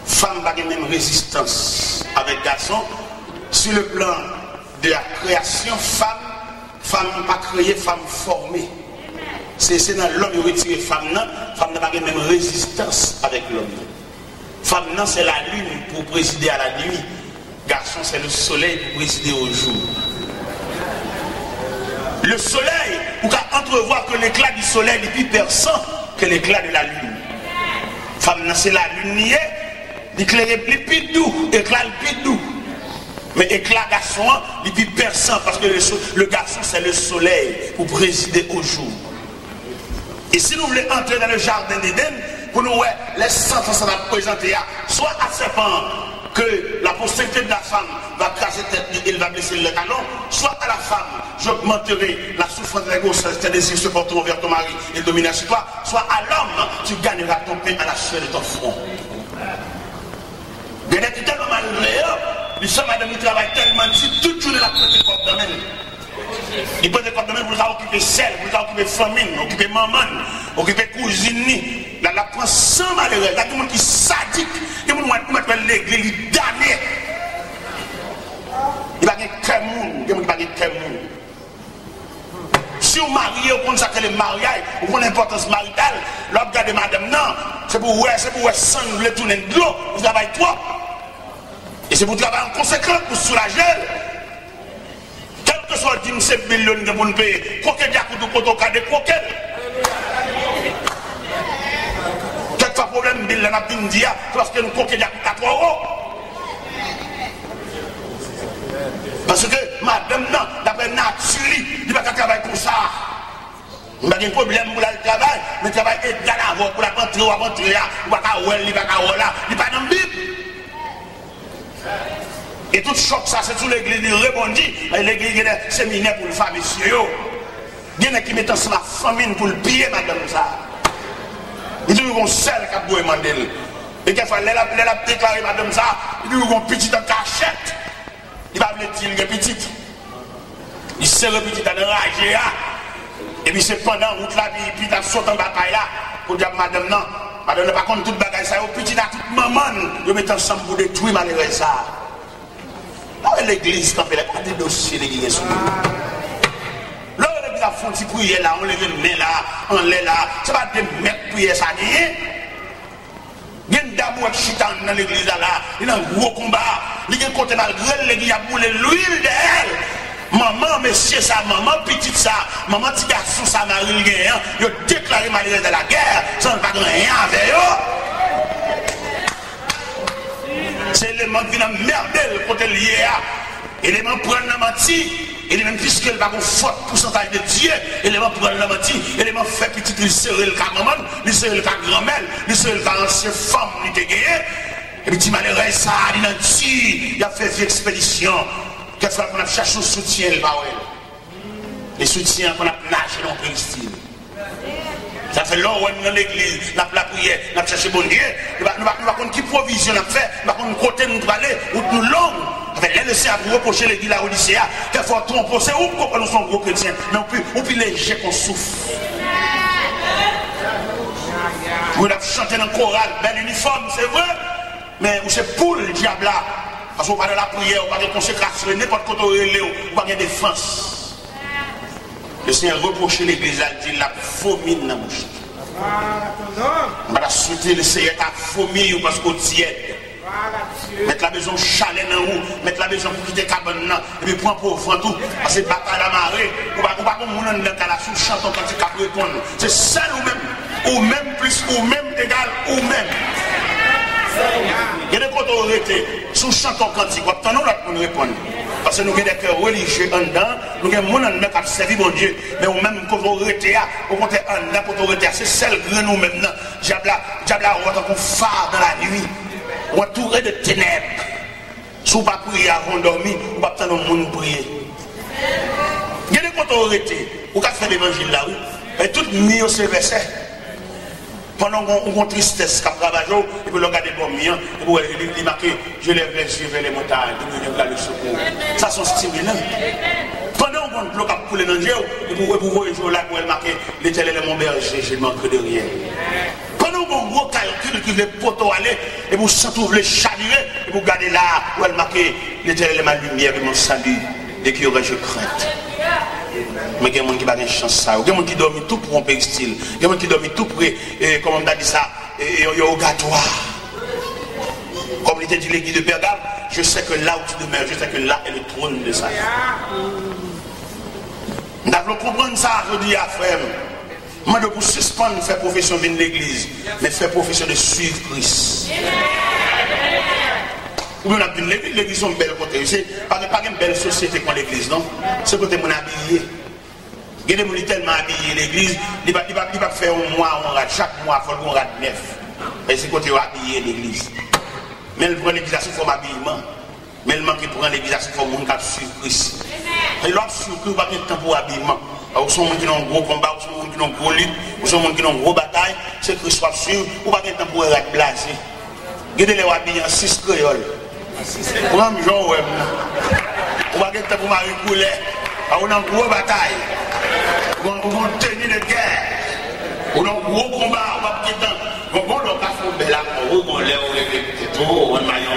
Speaker 2: femme n'a pas même résistance avec garçon. Sur le plan de la création, femme pas créée, femme formée. C'est dans l'homme qui retire femme n'a pas la même résistance avec l'homme. Femme c'est la lune pour présider à la nuit. Garçon c'est le soleil pour présider au jour. Le soleil, vous pouvez entrevoir que l'éclat du soleil est plus perçant que l'éclat de la lune. Femme c'est la lune niée, l'éclairé plus doux, éclat plus doux. Mais éclat garçon, il est plus perçant parce que le garçon c'est le soleil pour présider au jour. Et si nous voulons entrer dans le jardin d'Éden, pour nous, les sentences qu'on va présenter, soit à serpent que la postérité de la femme va craser tête, il va blesser le talon, soit à la femme, j'augmenterai la souffrance de la grossesse, tes désirs se porteront vers ton mari et dominera sur toi, soit à l'homme, tu gagneras ton pain à la sueur de ton front. Bien être tellement malgré, les femmes madame travaillent tellement ici, toute journée la prête de corps domaine. Ils prennent des corps domaine pour occuper sel, pour occuper famine, occuper maman, occuper cousine. Là, la prend sans malheureux. Il y a des gens qui sont sadiques, des gens qui mettent l'église, ils damnent. Il n'y a pas de cœur monde, des gens qui n'ont pas de cœur monde. Si vous mariez, vous connaissez le mariage, vous connaissez l'importance maritale, l'homme regarde madame, non, c'est pour vous sang, vous voulez tourner de l'eau, vous travaillez trop. Et c'est pour travailler en conséquence, pour soulager. Quel que soit le 17 millions de vous payer, croquet diacoute ou cotoca de croquet. Quelquefois, problème, bill, on a dit, c'est parce que nous croquet diacoute à 3 euros. Parce que madame, non, d'après nature, il ne va pas travailler pour ça. On n'a pas de problème pour le travail, mais le travail est égal à pour la rentrer ou à rentrer là, ou pas qu'à ouel, il pas qu'à ouel là, il pas dans la Bible. Et tout choc ça, c'est tout l'église qui répondit. L'église qui est séminaire pour le famille. Il y en a qui mettent ensemble la famille pour le piller, madame ça. Il dit qu'on seul qui a beau demander. Et quelquefois, elle a déclaré madame ça, il dit qu'on petit en cachette. Il va dire qu'il est petit. Il serre petit en enragé. Et puis c'est pendant route là, puis il a sauté en bataille là, pour dire madame non. Madame n'a pas contre toute bagaille ça, petit à toute maman, ils mettent ensemble pour détruire malgré ça. L'église, quand elle n'a pas de dossier, l'église. Là, l'église a fait un petit prière là, on les met là, on les là. C'est pas des mecs prier ça, n'est-ce pas? Il y a une dame qui chita dans l'église là, il y a un gros combat. Il y a un côté malgré l'église a boulé l'huile d'elle. Maman, monsieur, ça, maman, petite ça, maman, petit garçon, ça, Marie, il a déclaré malgré de la guerre, ça ne va pas rien avec eux. C'est l'élément qui vient merveille côté lié à. L'élément prendre la menti. L'élément puisqu'il va avoir fort pourcentage de Dieu. L'élément prendre la menti. L'élément fait petit, il serait le cas maman, il serait le cas grand-mère, il serait le cas ancienne femme, il était gagné. Et puis, malheureux, ça, il a dit, il a fait une expédition. Quelquefois, qu'on a cherché un soutien, les soutiens qu'on a nagé dans Christine. Ça fait longtemps dans l'église, nous avons la prière, nous avons cherché bon Dieu. Nous ne savons pas qui provision nous avons fait, nous ne savons pas côté nous aller, ou nous longs. Les laisser à vous reprocher l'église la Odyssée. Quelquefois, tout on pense, où pourquoi nous sommes gros chrétiens, mais on peut léger qu'on souffre. Vous avez chanté dans le choral, bel uniforme, c'est vrai, mais c'est pour le diable là. Parce qu'on parle de la prière, on parle de consécration, n'importe quoi, on parle de défense. Le Seigneur reproche l'église, il dit la vomi dans la bouche. On va souhaiter le Seigneur à vomi parce qu'on tiède. Mettre la maison chalet dans vous, mettre la maison pour quitter cabane et puis prendre pour vent tout. Parce que bataille la marée, ou pas comme on dans la sous chantant quand il cap répondre. C'est seul ou même plus, ou même égal, ou même. Il y a des côtés où on était sous chantant quand il va attendre pour nous répondre. Parce que nous avons des cœurs religieux en dedans, nous avons des gens qui ont servi mon Dieu, mais nous même quand on était là, on compte en dedans pour nous c'est celle que nous même. Diable a un phare dans la nuit, entouré de ténèbres. Si vous ne priez pas prier avant de dormir, vous ne pouvez pas attendre le monde prier. Il y a des côtés où on était, vous avez fait l'évangile là, oui, et tout mis au verset. Pendant qu'on tristesse, qu'on travaille, et puis on regarde les bombes, et puis il marque, je lève les yeux vers les montagnes, je regarde le secours. Ça, c'est stimulant. Pendant qu'on bloque à couler dans le jeu, et puis vous voyez là, où elle marque, l'Éternel est mon berger, je ne manque de rien. Pendant qu'on gros calcul, que les poteaux allaient, et vous sentez les chavirés, et vous regardez là, où elle marque, l'Éternel est ma lumière et mon salut, dès qu'il y aurait je crainte. Mais il y a des gens qui n'ont pas de chance. Il y a des gens qui dorment tout pour un péristyle. Il y a des gens qui dorment tout pour, comme on a dit ça, au gâtoir. Comme il était dit l'église de Pergame, je sais que là où tu demeures, je sais que là est le trône de Satan. Nous devons comprendre ça, je dis à frère. Moi, de vous suspendre, faire profession de l'église, mais faire profession de suivre Christ. Ou bien on a dit l'église est une belle côté. C'est pas une belle société comme l'église, non? C'est côté mon habillé. Il y a des gens tellement habillés l'église, il va faire un mois, on rate, chaque mois, il faut qu'on rate 9. Et c'est côté habillé l'église. Mais elle prend l'église il faut habillement. Mais le manque qui prend l'église il faut qu'on suive Christ. Et l'autre suivre Christ, il n'y a pas de temps pour habillement. Ou sont gens qui ont un gros combat, ou sont gens qui ont une gros lutte, ou sont gens qui ont une grosse bataille, c'est Christ soit suivre, ou pas de temps pour être blasé. Regardez les habillés en 6 créoles. Comment je joue? On va gagner pour Marie Coulet. On a une grosse bataille. On a une tenue de guerre. On a un gros combat. On va gagner. On va gagner. On va gagner. On va gagner.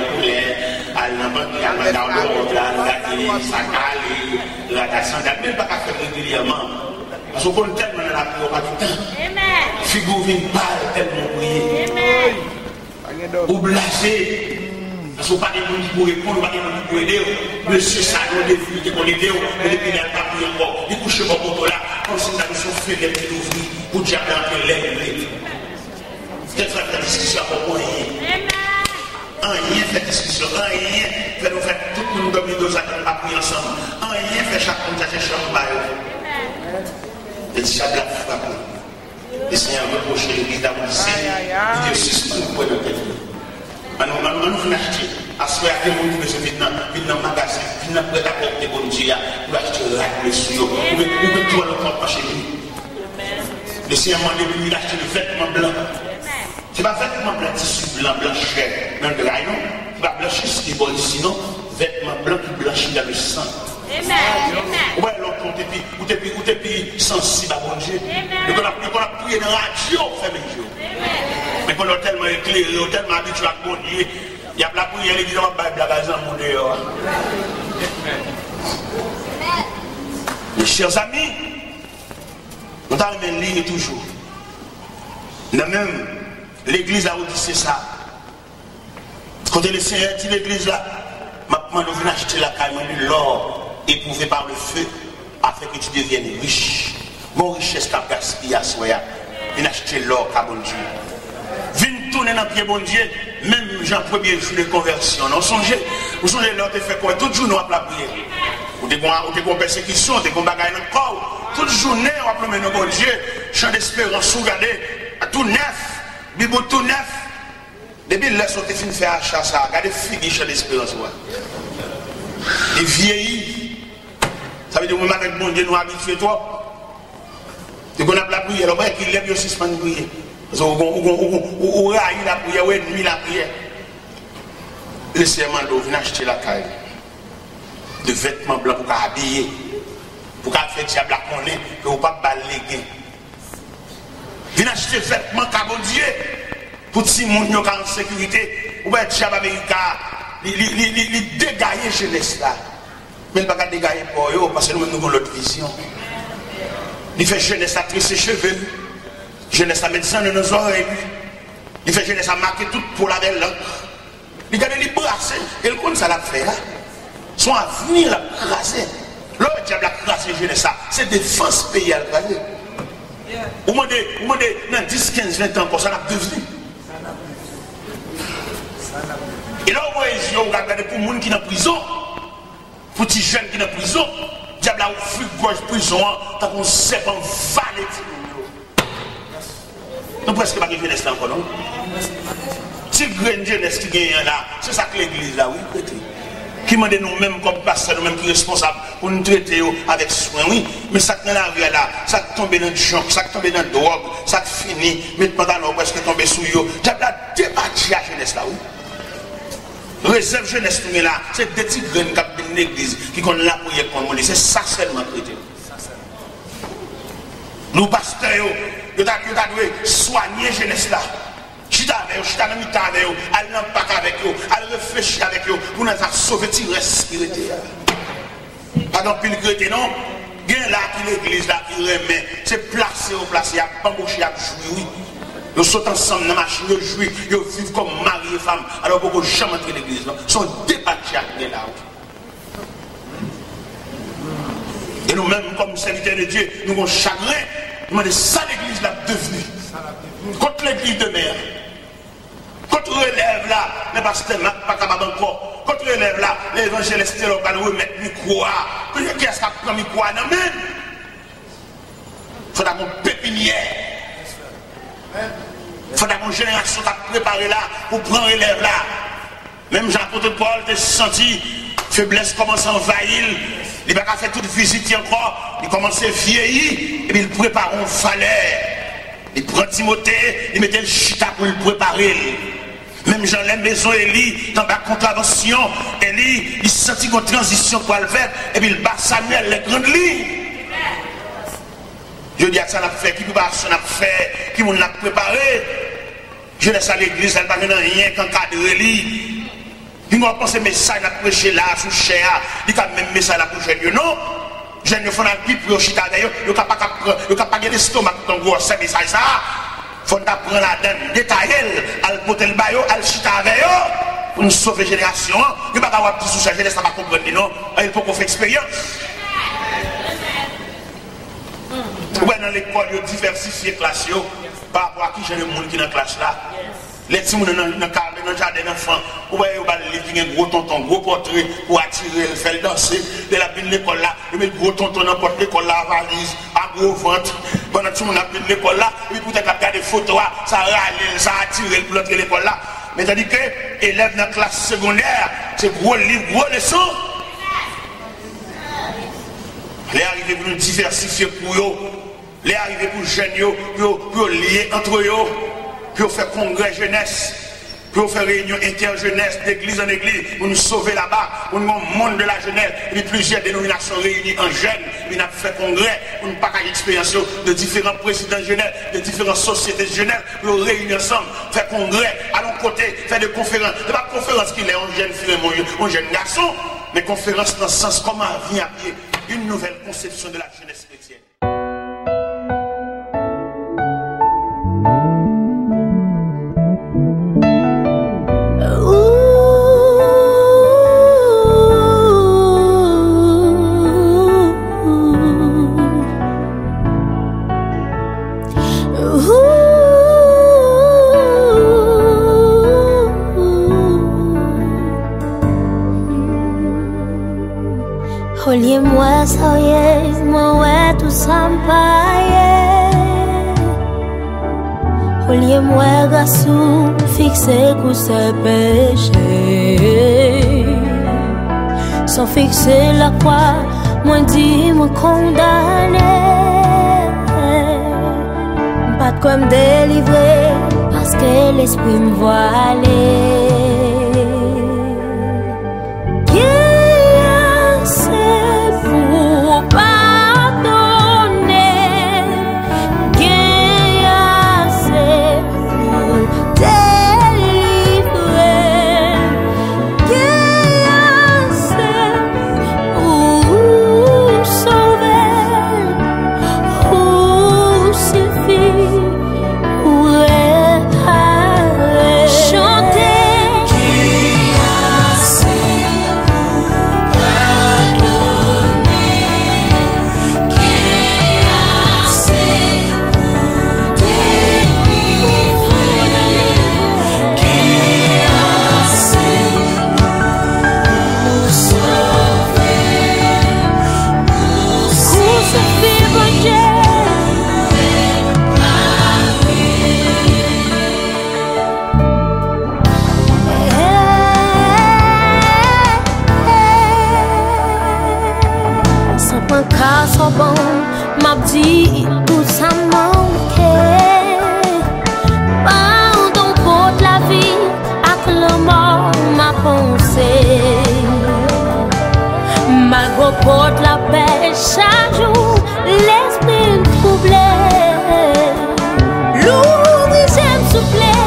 Speaker 2: On va gagner. On va gagner. Parce qu'on pas de monde pour répondre, pas de monde pour aider. Monsieur Sado, des filles qui vont aider, et depuis il n'a pas pris encore. Il couche mon poteau là, comme si nous avions soufflé des petits ouvriers pour dire que l'air. Quelle fois la discussion à propos rien fait discussion, rien fait nous faire tout le monde dominer nos actes à prier ensemble. Rien fait chaque monde à chercher un bail. Et diable a frappé. Le Seigneur reproche l'église d'avoir dit, il est suspend pour être dans tête. Nous venons acheter, à ce moment-là, nous venons dans le magasin, nous venons prêter à porter bon Dieu, nous achetons la sur nous mettons tout le corps chez nous. Le Seigneur m'a dit d'acheter le vêtement blanc. Ce n'est pas vêtement blanc, tissu blanc, blancheur, dans le drain, non. Tu vas blanchir ce qui est bon ici, non. Vêtement blanc qui blanchit dans le sang. Ouais, l'autre, ou t'es sensible à bon Dieu. Et qu'on a prié dans la radio, fait mes Dieu. Mais qu'on a tellement éclairé, tellement habitué à bon Dieu, il y a la prière, il dit, on va la base en mon dehors. Mes chers amis, nous avons une ligne toujours. Nous même, l'église a dit c'est ça. Quand le Seigneur dit l'église là, maintenant nous venons acheter la caille de l'or éprouvé par le feu afin que tu deviennes riche. Mon richesse qu'a gaspillé à soi. Viens acheter l'or qu'a bon Dieu. Viens tourner dans le pied bon Dieu, même Jean premier jour de conversion. Vous songez l'or te fait quoi? Tout jour nous avons la prière. Ou des bonnes persécutions, des bonnes bagailles dans le corps. Toute journée on va promener nos bon Dieu. Chant d'espérance, regardez, tout neuf, Bible tout neuf. Depuis là, on a fini de faire achat, ça. Regardez, fini chant d'espérance. Il vieillit. Ça veut dire que nous avec bon Dieu, nous habitués toi. Et qu'on a la prière, alors qu'il lève aussi suspend de prier. Parce qu'on a la prière, ou ennemi la prière. Le serment d'eau, venez acheter la caille. De vêtements blancs pour habiller. Pour qu'à faire diable à connaître, que vous ne pas balayer. Venez acheter vêtements car bon Dieu. Pour si moun yo en sécurité, ou bien diable américain, il dégaille jeunesse là. Mais il ne va pas dégailler pour eux, parce que nous avons l'autre vision. Il fait jeunesse à tresser ses cheveux, jeunesse à médecin dans nos oreilles, il fait jeunesse à marquer tout pour la belle langue. Il garde les brasser, et le compte ça l'a fait. Son avenir l'a crasé. L'autre diable a crasé jeunesse, c'est défense pays à crasé. Au moins dans 10, 15, 20 ans, ça l'a devenu. Et là, on va regarder pour les gens qui sont en prison, pour les jeunes qui sont en prison, le diable a ouvert gorge prison, tant qu'on sait pas valer. Nous presque pas de jeunesse là encore, non? Si le grand jeunesse qui gagne là, c'est ça que l'église là, oui, prêtez. Qui m'a dit nous-mêmes comme pasteurs, nous-mêmes qui responsables pour nous traiter avec soin, oui. Mais ça qui est dans la rue là, ça qui tombe dans le junk, ça qui tombe dans le drogue, ça qui finit, maintenant nous presque tomber sous eux. Le diable a débattu la jeunesse là, oui. Réserve jeunesse nous là, c'est des petits graines qui ont dans l'église qui ont la prière pour nous. C'est ça seulement prêté. Nous pasteurs, nous devons soigner jeunesse là. Chita avec eux, chita dans le temps avec eux, aller dans le parc avec eux, aller réfléchir avec eux pour nous sauver le reste qui était. Pas dans pile crété, non? Bien là qui l'église là qui remet, c'est placé au placé, il y a bambouché, il y a joué, oui. Ils sautent ensemble dans la machine, ils jouent, ils vivent comme mari et femme, alors qu'on ne peut jamais entrer dans l'église. Ils sont débattus avec là. Et nous-mêmes, comme serviteurs de Dieu, nous avons chagrin, nous demandons ça l'église là devenue. Contre l'église de mer, contre relève là, les pasteurs pas capable encore. Contre relève là, l'évangéliste va nous remettre le micro. Qu'est-ce qu'on prend le micro? Non, mais il faut avoir une pépinière. Il faut avoir une génération qui a préparé là pour prendre relève là. Même Jean-Apôtre Paul a senti faiblesse commence à envahir. Il n'a pas fait toute visite encore. Il commence à vieillir et puis il prépare un valeur. Il prend Timothée, il mettait le chita pour le préparer. Même Jean l'aime maison Élie, dans la contravention, Élie, il sentit une transition pour le faire, et puis il bat Samuel, les grandes lignes. Je dis à ça, on a fait, qui peut pas ça, on a fait, qui nous a préparé. Je laisse à l'église, elle n'a pas rien qu'en cadre Élie. Il m'a pensé, mais ça, il a prêché là, sous cher, il a même message là pour jeune, non? Je ne fais pas de pipe pour chita d'ailleurs, il n'y a pas de l'estomac dans le gros service. Il faut apprendre la donne, détailler, à porter le baillot, à chita avec eux, pour nous sauver la génération. Il n'y a pas de petit sous-chargé, ça va comprendre, non? Il faut qu'on fasse expérience. Ouais, dans l'école, il y a diversifié la classe, par rapport à qui j'ai le monde qui est dans la classe là. Les petits gens dans le jardin d'enfants, vous voyez, il y a un gros tonton, gros portrait pour attirer, faire danser. De la ville de l'école là, il met gros tonton dans porte l'école là, valise, à gros ventre. Pendant que tout le monde a pris l'école là, et puis peut-être qu'il y a des photos, ça râle, ça attire pour l'autre l'école là. Mais tandis que élèves dans la classe secondaire, c'est gros livre, gros leçon. Les arrivés pour nous diversifier pour eux, les arrivés pour les jeunes, pour lier entre eux. Pour faire congrès jeunesse, pour faire réunion inter-jeunesse d'église en église, pour nous sauver là-bas, pour nous monde de la jeunesse, et puis plusieurs dénominations réunies en jeunes, puis nous avons fait congrès, pour nous partager l'expérience de différents présidents jeunesse, de différentes sociétés jeunesse, pour nous réunir ensemble, faire congrès, à l'autre côté, faire des conférences. Ce n'est pas conférence qu'il est un jeune fille, un jeune garçon, mais conférence dans le sens comment vient à pied une nouvelle conception de la jeunesse chrétienne.
Speaker 3: Moi ça y est, moi ouais tout ça m'paye. Olié moi gassou fixé pour ce péché. Sans fixer la croix, moi dit moi condamné. Pas de quoi me délivrer parce que l'esprit me voit aller. Tout ça manquait. Pardon pour la vie, avec le mort m'a pensé. Malgré pour la paix, chaque jour, l'esprit me troublait. L'ouvrir, j'aime souffler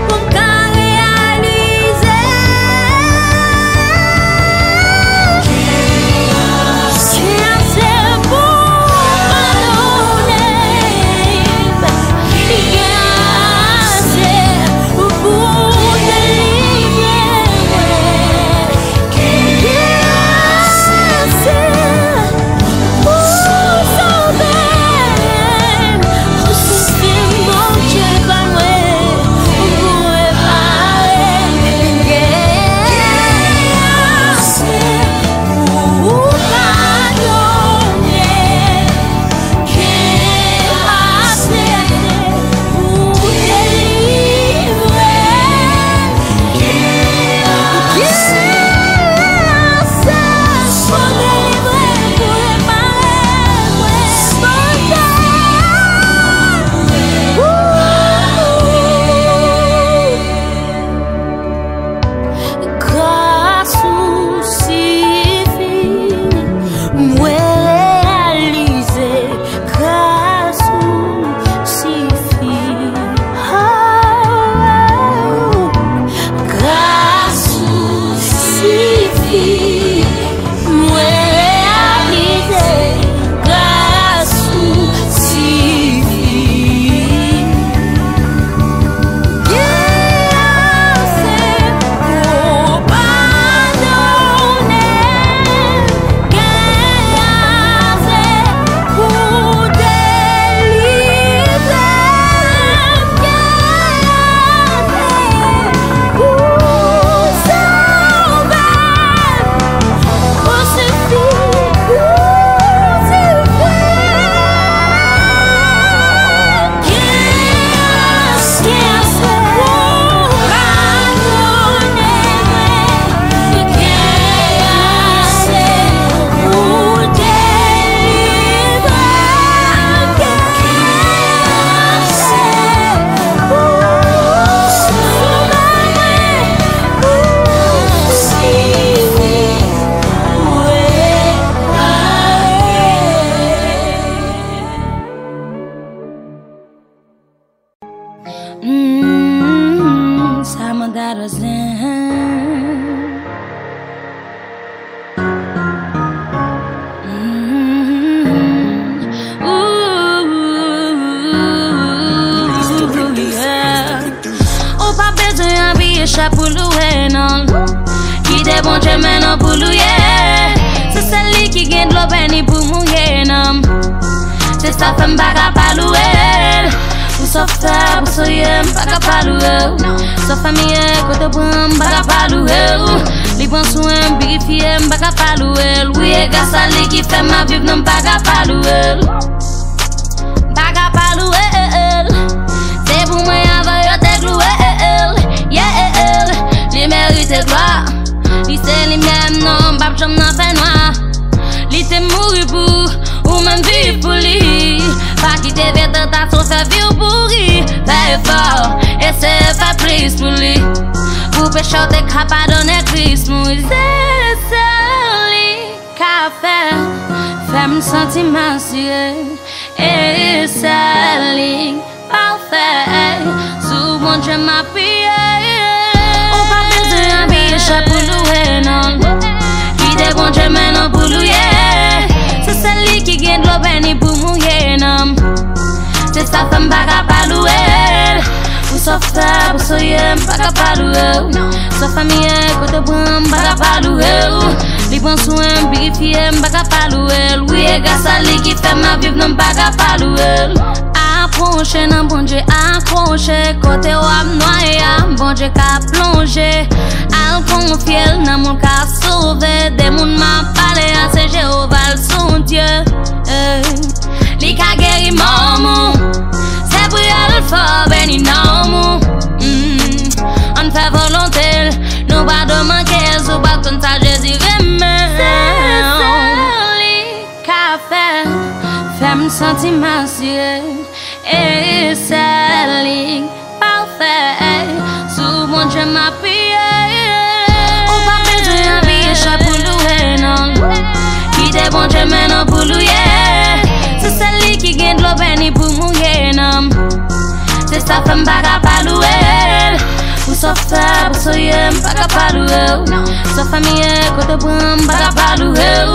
Speaker 3: pour qu'à réaliser. Qui a c'est beau. échappe pour louer, non. Qui te bon Dieu maintenant pour louer. C'est celle qui gagne de l'eau bénie pour mouiller, non. C'est ça femme baga pas louer. Pour sauf faire, pour soyer, baga pas louer. Sauf famille, côté bon, baga pas louer. Les bons soins, purifier, baga pas louer. Oui, et grâce à lui qui fait ma vie, non baga pas louer. Baga pas louer. C'est pour moi avant de te louer. Yeah, les mérites gloire. Li c'est les mêmes non, bab j'en n'en fais noir. Li c'est mourir pour, ou même vivre pour lui. Pas quitter vers ta sauce à vivre pour lui. Fais fort, et c'est faire plus pour lui. Pour pécher t'es capable de donner Christ. C'est celui qu'a fait me sentir mensuel. Et c'est lui parfait. Sous mon Dieu m'a prié. On va besoin d'un billet pour louer, non. Qui te bon Dieu maintenant pour louer. C'est celui qui gagne de l'eau bénie pour mouiller, non. C'est sa femme baga pas louer. Pour sauf faire, pour soyer, baga pas louer. Sa famille, côté bon, baga pas louer. Les bons soins, purifier, baga pas louer. Oui, et grâce à lui qui fait ma vie, non baga pas louer. Accroché, non bon Dieu, accroché. Côté ou à noyer, bon Dieu qu'a plongé. Al confier, non mon qu'a sauvé. Des mouns m'a parlé, c'est Jéhovah son Dieu. Li qu'a guéri mon c'est pour elle fort, béni non. On fait volonté, nous pas de manquer, sous pas comme ça, Jésus remet. C'est lui qu'a fait me sentir mensuel. Et c'est lui parfait, sous mon Dieu m'a prié. On va besoin d'un billet pour louer, non. Qui te bon Dieu maintenant pour louer. C'est celui qui gagne de l'eau bénie pour mouiller, non. C'est sa femme baga pas louer. Pour sauf faire, pour soyer, baga pas louer. Sa famille, côté bon, baga pas louer.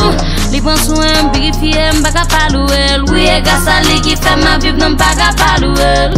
Speaker 3: Les bons soins, purifier, baga pas louer. Oui, et grâce à lui qui fait ma vie, non baga pas louer.